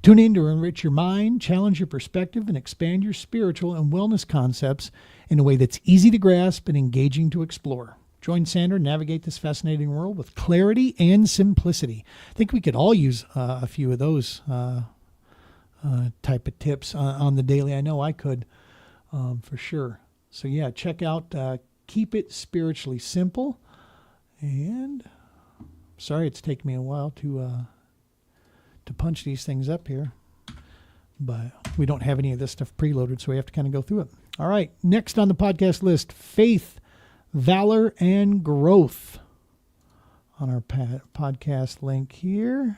Tune in to enrich your mind, challenge your perspective, and expand your spiritual and wellness concepts in a way that's easy to grasp and engaging to explore. Join Sandra and navigate this fascinating world with clarity and simplicity. I think we could all use a few of those type of tips on the daily. I know I could for sure. So yeah, check out Keep It Spiritually Simple. And sorry it's taken me a while to punch these things up here, but we don't have any of this stuff preloaded, so we have to kind of go through it. All right, next on the podcast list, Faith, Valor, and Growth. on our podcast link here.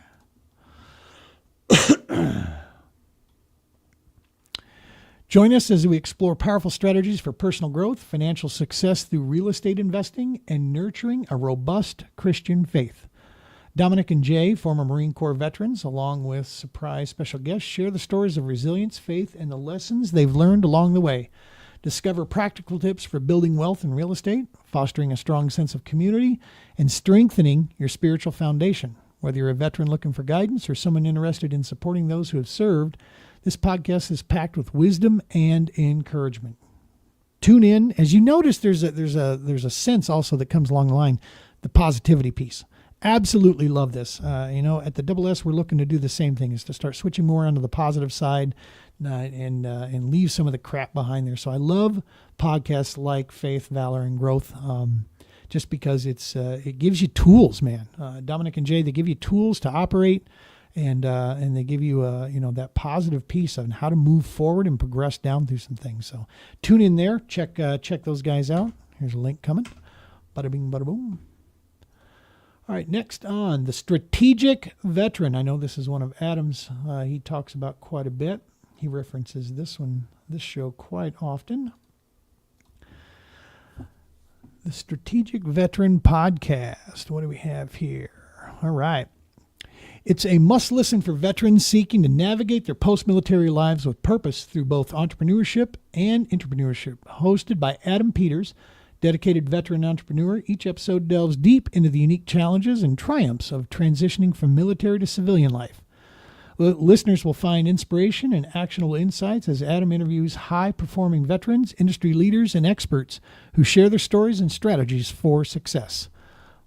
Join us as we explore powerful strategies for personal growth, financial success through real estate investing, and nurturing a robust Christian faith. Dominic and Jay, former Marine Corps veterans, along with surprise special guests, share the stories of resilience, faith, and the lessons they've learned along the way. Discover practical tips for building wealth in real estate, fostering a strong sense of community, and strengthening your spiritual foundation. Whether you're a veteran looking for guidance or someone interested in supporting those who have served, this podcast is packed with wisdom and encouragement. Tune in. As you notice, there's a sense also that comes along the line, the positivity piece. Absolutely love this. At the Double S, we're looking to do the same thing, is to start switching more onto the positive side and leave some of the crap behind there. So I love podcasts like Faith, Valor, and Growth, just because it gives you tools, man. Dominic and Jay, they give you tools to operate. And they give you that positive piece on how to move forward and progress down through some things. So tune in there, check those guys out. Here's a link coming. Bada bing, bada boom. All right, next on the Strategic Veteran. I know this is one of Adam's. He talks about quite a bit. He references this show quite often. The Strategic Veteran Podcast. What do we have here? All right. It's a must-listen for veterans seeking to navigate their post-military lives with purpose through both entrepreneurship and intrapreneurship. Hosted by Adam Peters, dedicated veteran entrepreneur, each episode delves deep into the unique challenges and triumphs of transitioning from military to civilian life. Listeners will find inspiration and actionable insights as Adam interviews high-performing veterans, industry leaders, and experts who share their stories and strategies for success.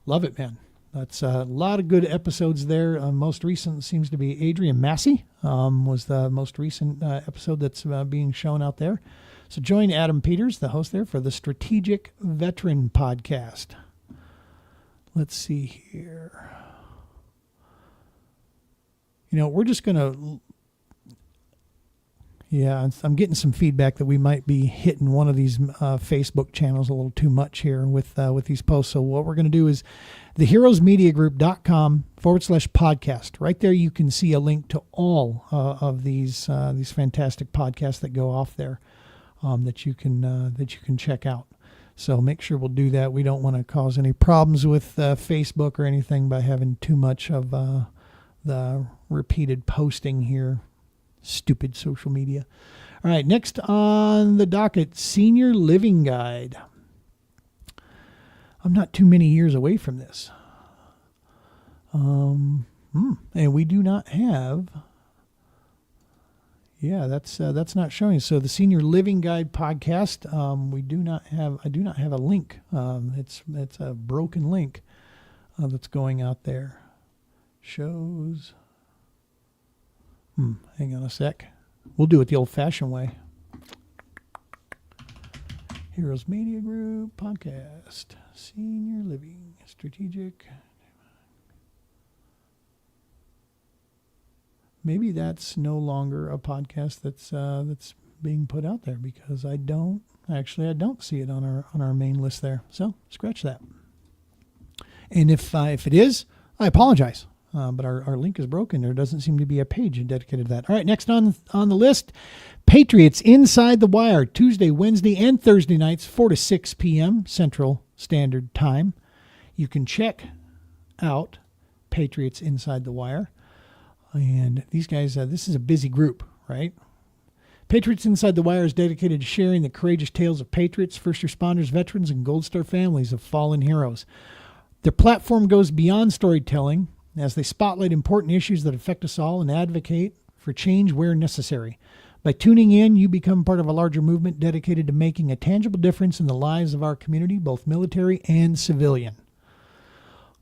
Love it, man. That's a lot of good episodes there. Most recent seems to be Adrian Massey was the most recent episode that's being shown out there. So join Adam Peters, the host there, for the Strategic Veteran Podcast. Let's see here. We're just going to... Yeah, I'm getting some feedback that we might be hitting one of these Facebook channels a little too much here with these posts. So what we're going to do is theheroesmediagroup.com/podcast. Right there, you can see a link to all of these fantastic podcasts that go off there that you can check out. So make sure we'll do that. We don't want to cause any problems with Facebook or anything by having too much of the repeated posting here. Stupid social media. All right, next on the docket, Senior Living Guide. I'm not too many years away from this. And we do not have... Yeah, that's not showing. So the Senior Living Guide podcast, I do not have a link. It's a broken link that's going out there. Shows... hang on a sec. We'll do it the old-fashioned way. Heroes Media Group podcast, Senior Living, Strategic. Maybe that's no longer a podcast that's being put out there because I don't see it on our main list there. So scratch that. And if it is, I apologize. But our link is broken. There doesn't seem to be a page dedicated to that. All right, next on the list, Patriots Inside the Wire, Tuesday, Wednesday, and Thursday nights, 4 to 6 p.m. Central Standard Time. You can check out Patriots Inside the Wire. And these guys, this is a busy group, right? Patriots Inside the Wire is dedicated to sharing the courageous tales of patriots, first responders, veterans, and Gold Star families of fallen heroes. Their platform goes beyond storytelling as they spotlight important issues that affect us all and advocate for change where necessary. By tuning in, you become part of a larger movement dedicated to making a tangible difference in the lives of our community, both military and civilian.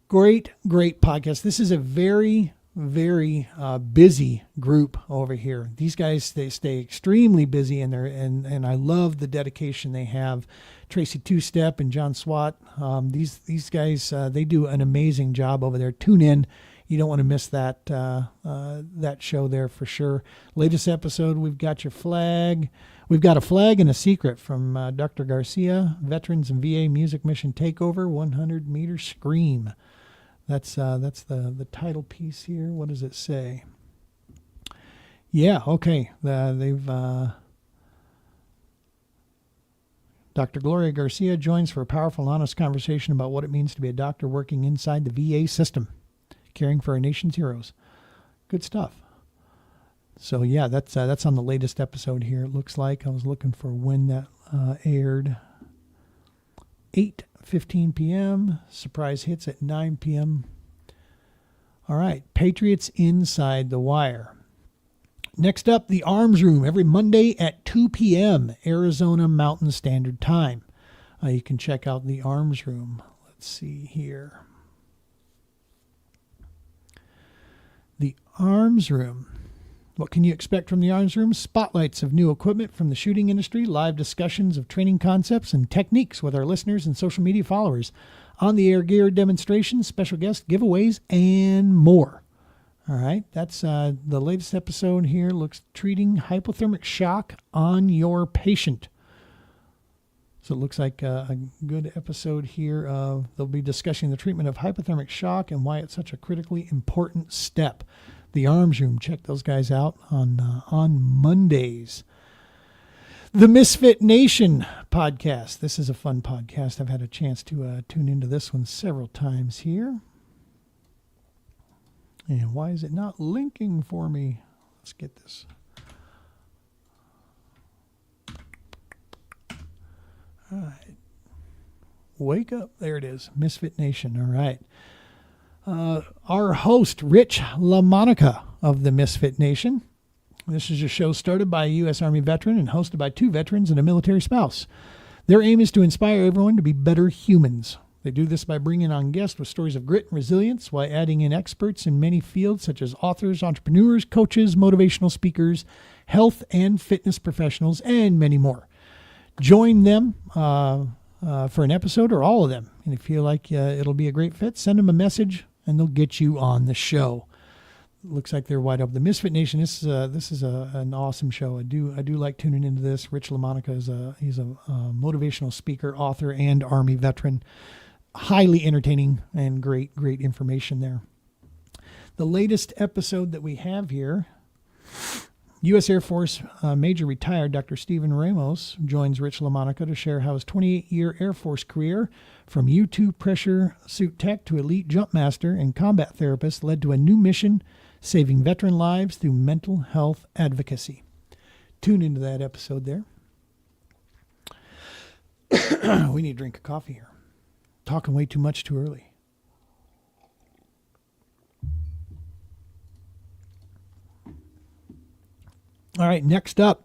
Great podcast. This is a very, very busy group over here. These guys, they stay extremely busy, and I love the dedication they have. Tracy Two-Step and John Swat, these guys, they do an amazing job over there. Tune in. You don't want to miss that show there for sure. Latest episode, we've got your flag. We've got a flag and a secret from Dr. Garcia, Veterans and VA Music Mission Takeover, 100-meter scream. That's the title piece here. What does it say? Yeah, okay. They've Dr. Gloria Garcia joins for a powerful and honest conversation about what it means to be a doctor working inside the VA system, caring for our nation's heroes. Good stuff. So yeah, that's on the latest episode here. It looks like I was looking for when that aired. 8:15 p.m. Surprise hits at 9 p.m. All right, Patriots Inside the Wire. Next up, the Arms Room, every Monday at 2 p.m. Arizona Mountain Standard Time. You can check out the Arms Room. Let's see here. The Arms Room. What can you expect from the Arms Room? Spotlights of new equipment from the shooting industry, live discussions of training concepts and techniques with our listeners and social media followers, on-the-air gear demonstrations, special guest giveaways, and more. All right, that's the latest episode here. Looks treating hypothermic shock on your patient. So it looks like a good episode here. They'll be discussing the treatment of hypothermic shock and why it's such a critically important step. The Arms Room, check those guys out on Mondays. The Misfit Nation podcast. This is a fun podcast. I've had a chance to tune into this one several times here. And why is it not linking for me? Let's get this. All right. Wake up. There it is. Misfit Nation. All right. Our host, Rich LaMonica of the Misfit Nation. This is a show started by a U.S. Army veteran and hosted by 2 veterans and a military spouse. Their aim is to inspire everyone to be better humans. They do this by bringing on guests with stories of grit and resilience while adding in experts in many fields such as authors, entrepreneurs, coaches, motivational speakers, health and fitness professionals, and many more. Join them for an episode or all of them. And if you feel like it'll be a great fit, send them a message and they'll get you on the show. Looks like they're wide open. The Misfit Nation. This is an awesome show. I do like tuning into this. Rich LaMonica he's a motivational speaker, author, and Army veteran. Highly entertaining and great information there. The latest episode that we have here, U.S. Air Force Major retired Dr. Stephen Ramos joins Rich LaMonica to share how his 28-year Air Force career from U-2 pressure suit tech to elite jump master and combat therapist led to a new mission, saving veteran lives through mental health advocacy. Tune into that episode there. We need to drink a coffee here. Talking way too much too early. All right, next up,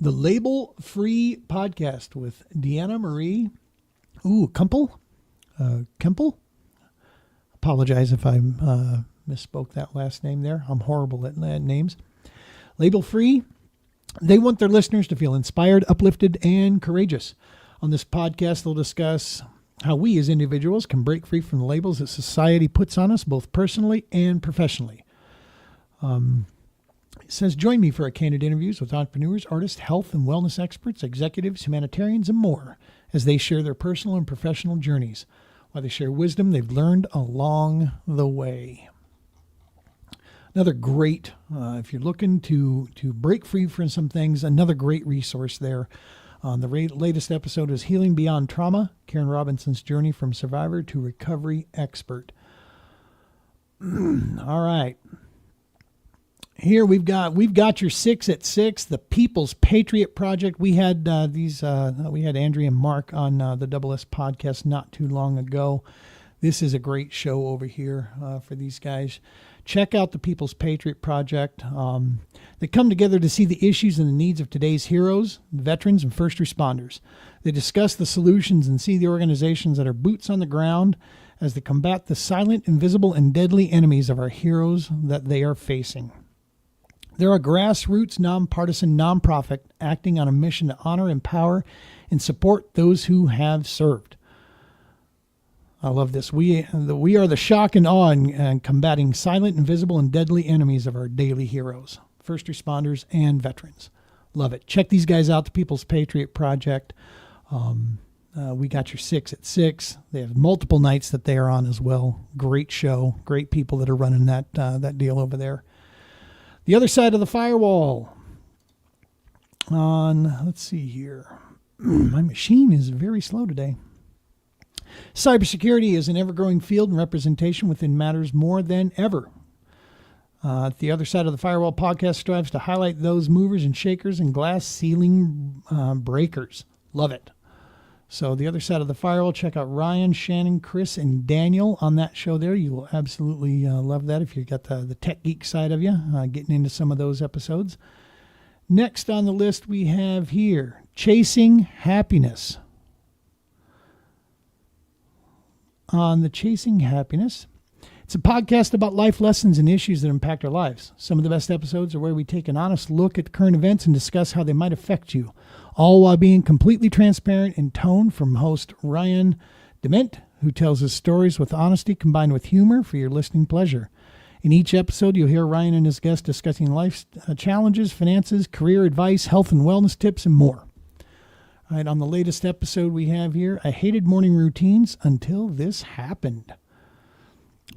the Label Free Podcast with Deanna Marie Kemple. Apologize if I misspoke that last name there. I'm horrible at names. Label Free. They want their listeners to feel inspired, uplifted, and courageous. On this podcast, they'll discuss how we as individuals can break free from the labels that society puts on us, both personally and professionally. It says, join me for a candid interviews with entrepreneurs, artists, health and wellness experts, executives, humanitarians, and more as they share their personal and professional journeys, while they share wisdom they've learned along the way. Another great, if you're looking to break free from some things, another great resource there. The latest episode is Healing Beyond Trauma, Karen Robinson's journey from survivor to recovery expert. All right. Here we've got your 6 at 6, the People's Patriot Project. We had we had Andrea and Mark on the Double S podcast not too long ago. This is a great show over here for these guys. Check out the People's Patriot Project. They come together to see the issues and the needs of today's heroes, veterans, and first responders. They discuss the solutions and see the organizations that are boots on the ground as they combat the silent, invisible, and deadly enemies of our heroes that they are facing. They're a grassroots, nonpartisan nonprofit acting on a mission to honor, empower, and support those who have served. I love this. We are the shock and awe in combating silent, invisible, and deadly enemies of our daily heroes, first responders, and veterans. Love it. Check these guys out, the People's Patriot Project. We Got Your Six at 6. They have multiple nights that they are on as well. Great show. Great people that are running that deal over there. The Other Side of the Firewall. Let's see here. My machine is very slow today. Cybersecurity is an ever-growing field and representation within matters more than ever. The Other Side of the Firewall podcast strives to highlight those movers and shakers and glass ceiling breakers. Love it. So The Other Side of the Firewall, check out Ryan, Shannon, Chris, and Daniel on that show there. You will absolutely love that if you've got the tech geek side of you, getting into some of those episodes. Next on the list we have here, Chasing Happiness. On the Chasing Happiness, it's a podcast about life lessons and issues that impact our lives. Some of the best episodes are where we take an honest look at current events and discuss how they might affect you, all while being completely transparent in tone, from host Ryan Dement, who tells his stories with honesty combined with humor for your listening pleasure. In each episode, you'll hear Ryan and his guests discussing life challenges, finances, career advice, health and wellness tips, and more. All right, on the latest episode we have here, I hated morning routines until this happened.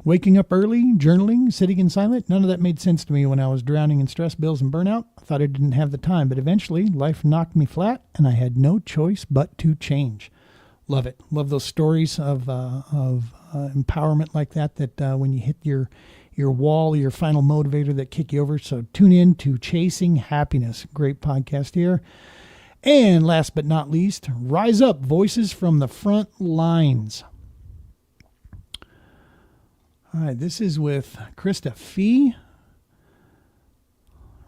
Waking up early, journaling, sitting in silence, none of that made sense to me when I was drowning in stress, bills, and burnout. I thought I didn't have the time, but eventually life knocked me flat and I had no choice but to change. Love it. Love those stories of empowerment like that when you hit your wall, your final motivator that kick you over. So tune in to Chasing Happiness. Great podcast here. And last but not least, Rise Up, Voices from the Front Lines. All right, this is with Krista Fee.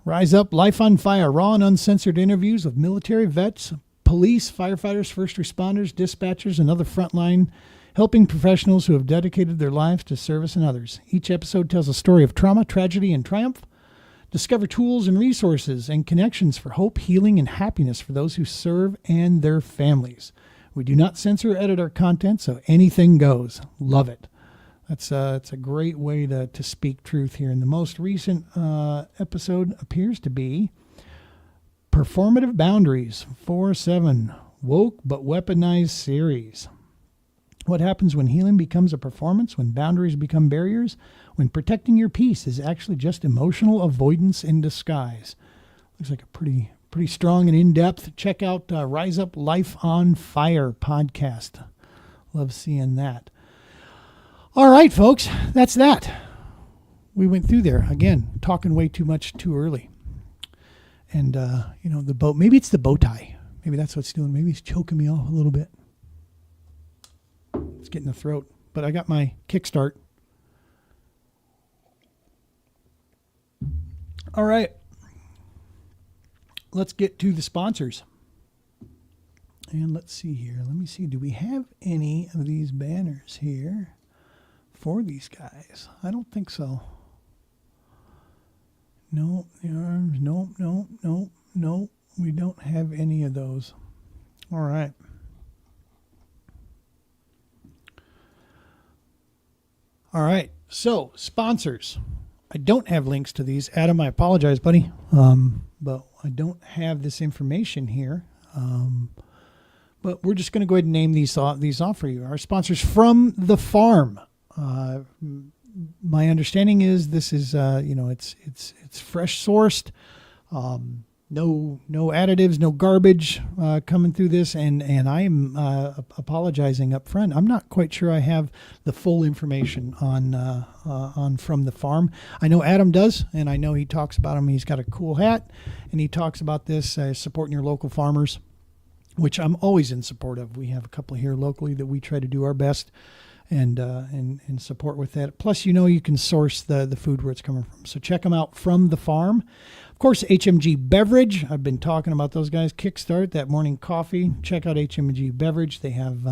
Rise Up, Life on Fire, raw and uncensored interviews with military vets, police, firefighters, first responders, dispatchers, and other frontline helping professionals who have dedicated their lives to service and others. Each episode tells a story of trauma, tragedy, and triumph. Discover tools and resources and connections for hope, healing, and happiness for those who serve and their families. We do not censor or edit our content, so anything goes. Love it. It's a great way to speak truth here. And the most recent episode appears to be Performative Boundaries 4/7, Woke but Weaponized Series. What happens when healing becomes a performance, when boundaries become barriers, when protecting your peace is actually just emotional avoidance in disguise. Looks like a pretty strong and in-depth. Check out Rise Up, Life on Fire podcast. Love seeing that. All right, folks, that's that. We went through there. Again, talking way too much too early. And, the bow, maybe it's the bow tie. Maybe that's what's doing. Maybe it's choking me off a little bit. It's getting the throat. But I got my kickstart. All right. Let's get to the sponsors. And let's see here. Let me see. Do we have any of these banners here for these guys? I don't think so. No, no. We don't have any of those. All right. All right. So, sponsors. I don't have links to these. Adam, I apologize, buddy. But I don't have this information here. But we're just going to go ahead and name these off for you. Our sponsors from the farm. My understanding is this is, it's fresh sourced. No additives, no garbage coming through this, and I am apologizing up front. I'm not quite sure I have the full information on From the Farm. I know Adam does, and I know he talks about them. He's got a cool hat, and he talks about this supporting your local farmers, which I'm always in support of. We have a couple here locally that we try to do our best and support with that. Plus, you can source the food where it's coming from. So check them out, From the Farm. Of course, HMG Beverage. I've been talking about those guys. Kickstart that morning coffee. Check out HMG Beverage. They have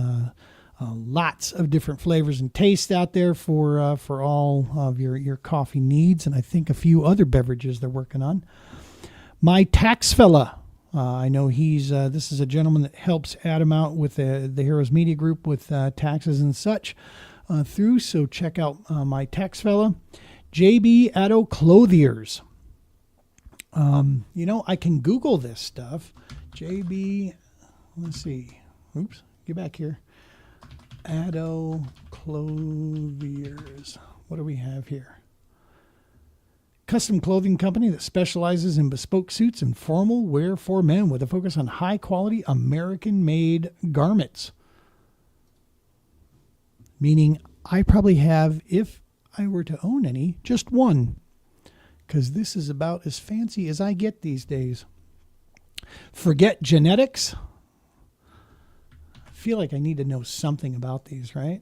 lots of different flavors and tastes out there for all of your coffee needs, and I think a few other beverages they're working on. My Tax Fella. I know this is a gentleman that helps Adam out with the Heroes Media Group with taxes and such through. So check out My Tax Fella. JB Addo Clothiers. I can Google this stuff. JB, let's see. Oops, get back here. Addo Clothiers. What do we have here? Custom clothing company that specializes in bespoke suits and formal wear for men with a focus on high-quality American-made garments. Meaning I probably have, if I were to own any, just one. Because this is about as fancy as I get these days. Forget Genetics. I feel like I need to know something about these, right?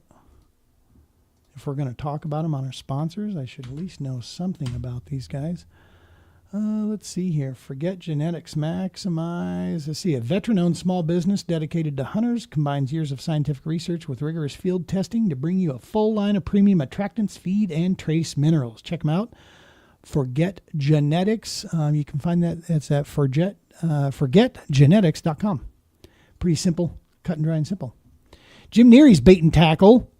If we're going to talk about them on our sponsors, I should at least know something about these guys. Let's see here. Forget Genetics. Maximize. Let's see. A veteran-owned small business dedicated to hunters combines years of scientific research with rigorous field testing to bring you a full line of premium attractants, feed, and trace minerals. Check them out. Forget Genetics. You can find that. It's at forgetgenetics.com. Pretty simple. Cut and dry and simple. Jim Neary's Bait and Tackle.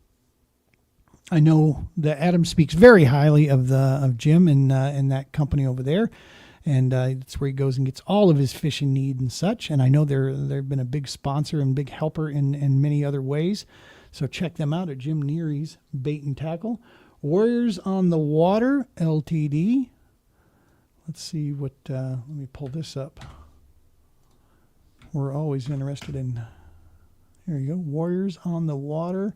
I know that Adam speaks very highly of Jim and that company over there, and it's where he goes and gets all of his fishing need and such. And I know they've been a big sponsor and big helper in many other ways. So check them out at Jim Neary's Bait and Tackle. Warriors on the Water Ltd. Let's see what. Let me pull this up. We're always interested in. Here you go. Warriors on the Water.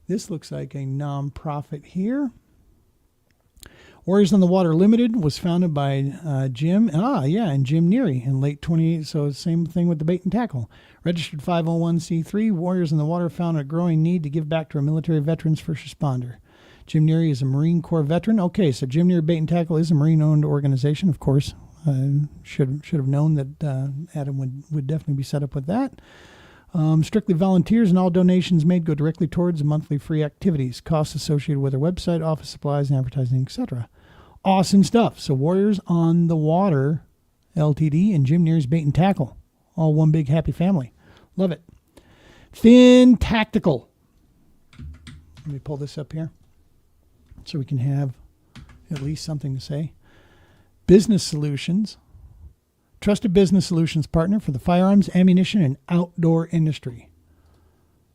This looks like a nonprofit here. Warriors on the Water Limited was founded by Jim. And Jim Neary in late 20. So same thing with the Bait and Tackle. Registered 501c3. Warriors on the Water found a growing need to give back to our military veterans first responder. Jim Neary is a Marine Corps veteran. Okay, so Jim Neary Bait and Tackle is a Marine-owned organization, of course. Should have known that Adam would definitely be set up with that. Strictly volunteers, and all donations made go directly towards monthly free activities, costs associated with their website, office supplies, and advertising, etc. Awesome stuff. So Warriors on the Water Ltd. and Jim Neary's Bait and Tackle. All one big happy family. Love it. Fin Tactical. Let me pull this up here so we can have at least something to say. Business Solutions. Trusted business solutions partner for the firearms, ammunition, and outdoor industry.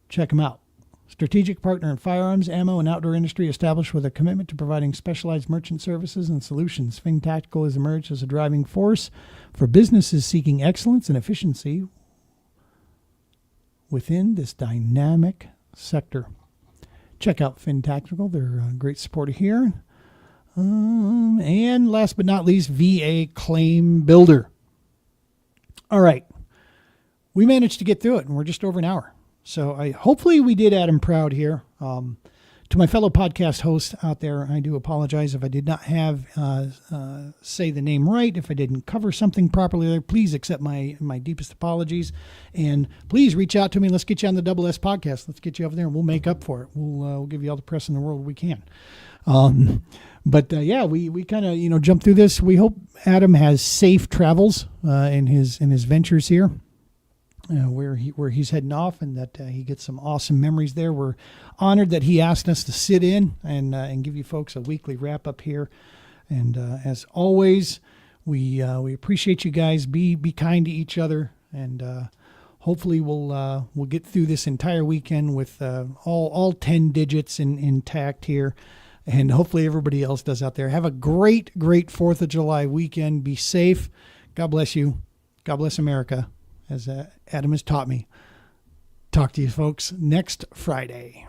Check them out. Strategic partner in firearms, ammo, and outdoor industry established with a commitment to providing specialized merchant services and solutions. Fin Tactical has emerged as a driving force for businesses seeking excellence and efficiency within this dynamic sector. Check out Fin Tactical. They're a great supporter here. And last but not least, VA Claim Builder. All right. We managed to get through it, and we're just over an hour. So hopefully we did Adam proud here. To my fellow podcast hosts out there, I do apologize if I did not have say the name right. If I didn't cover something properly there, please accept my deepest apologies. And please reach out to me. Let's get you on the Double S podcast. Let's get you over there, and we'll make up for it. We'll give you all the press in the world we can. But we kind of jumped through this. We hope Adam has safe travels in his ventures here, where he's heading off, and that he gets some awesome memories there. We're honored that he asked us to sit in and give you folks a weekly wrap up here. And as always, we appreciate you guys. Be kind to each other, and hopefully we'll get through this entire weekend with all 10 digits intact here. And hopefully everybody else does out there. Have a great 4th of July weekend. Be safe. God bless you. God bless America, as Adam has taught me. Talk to you folks next Friday.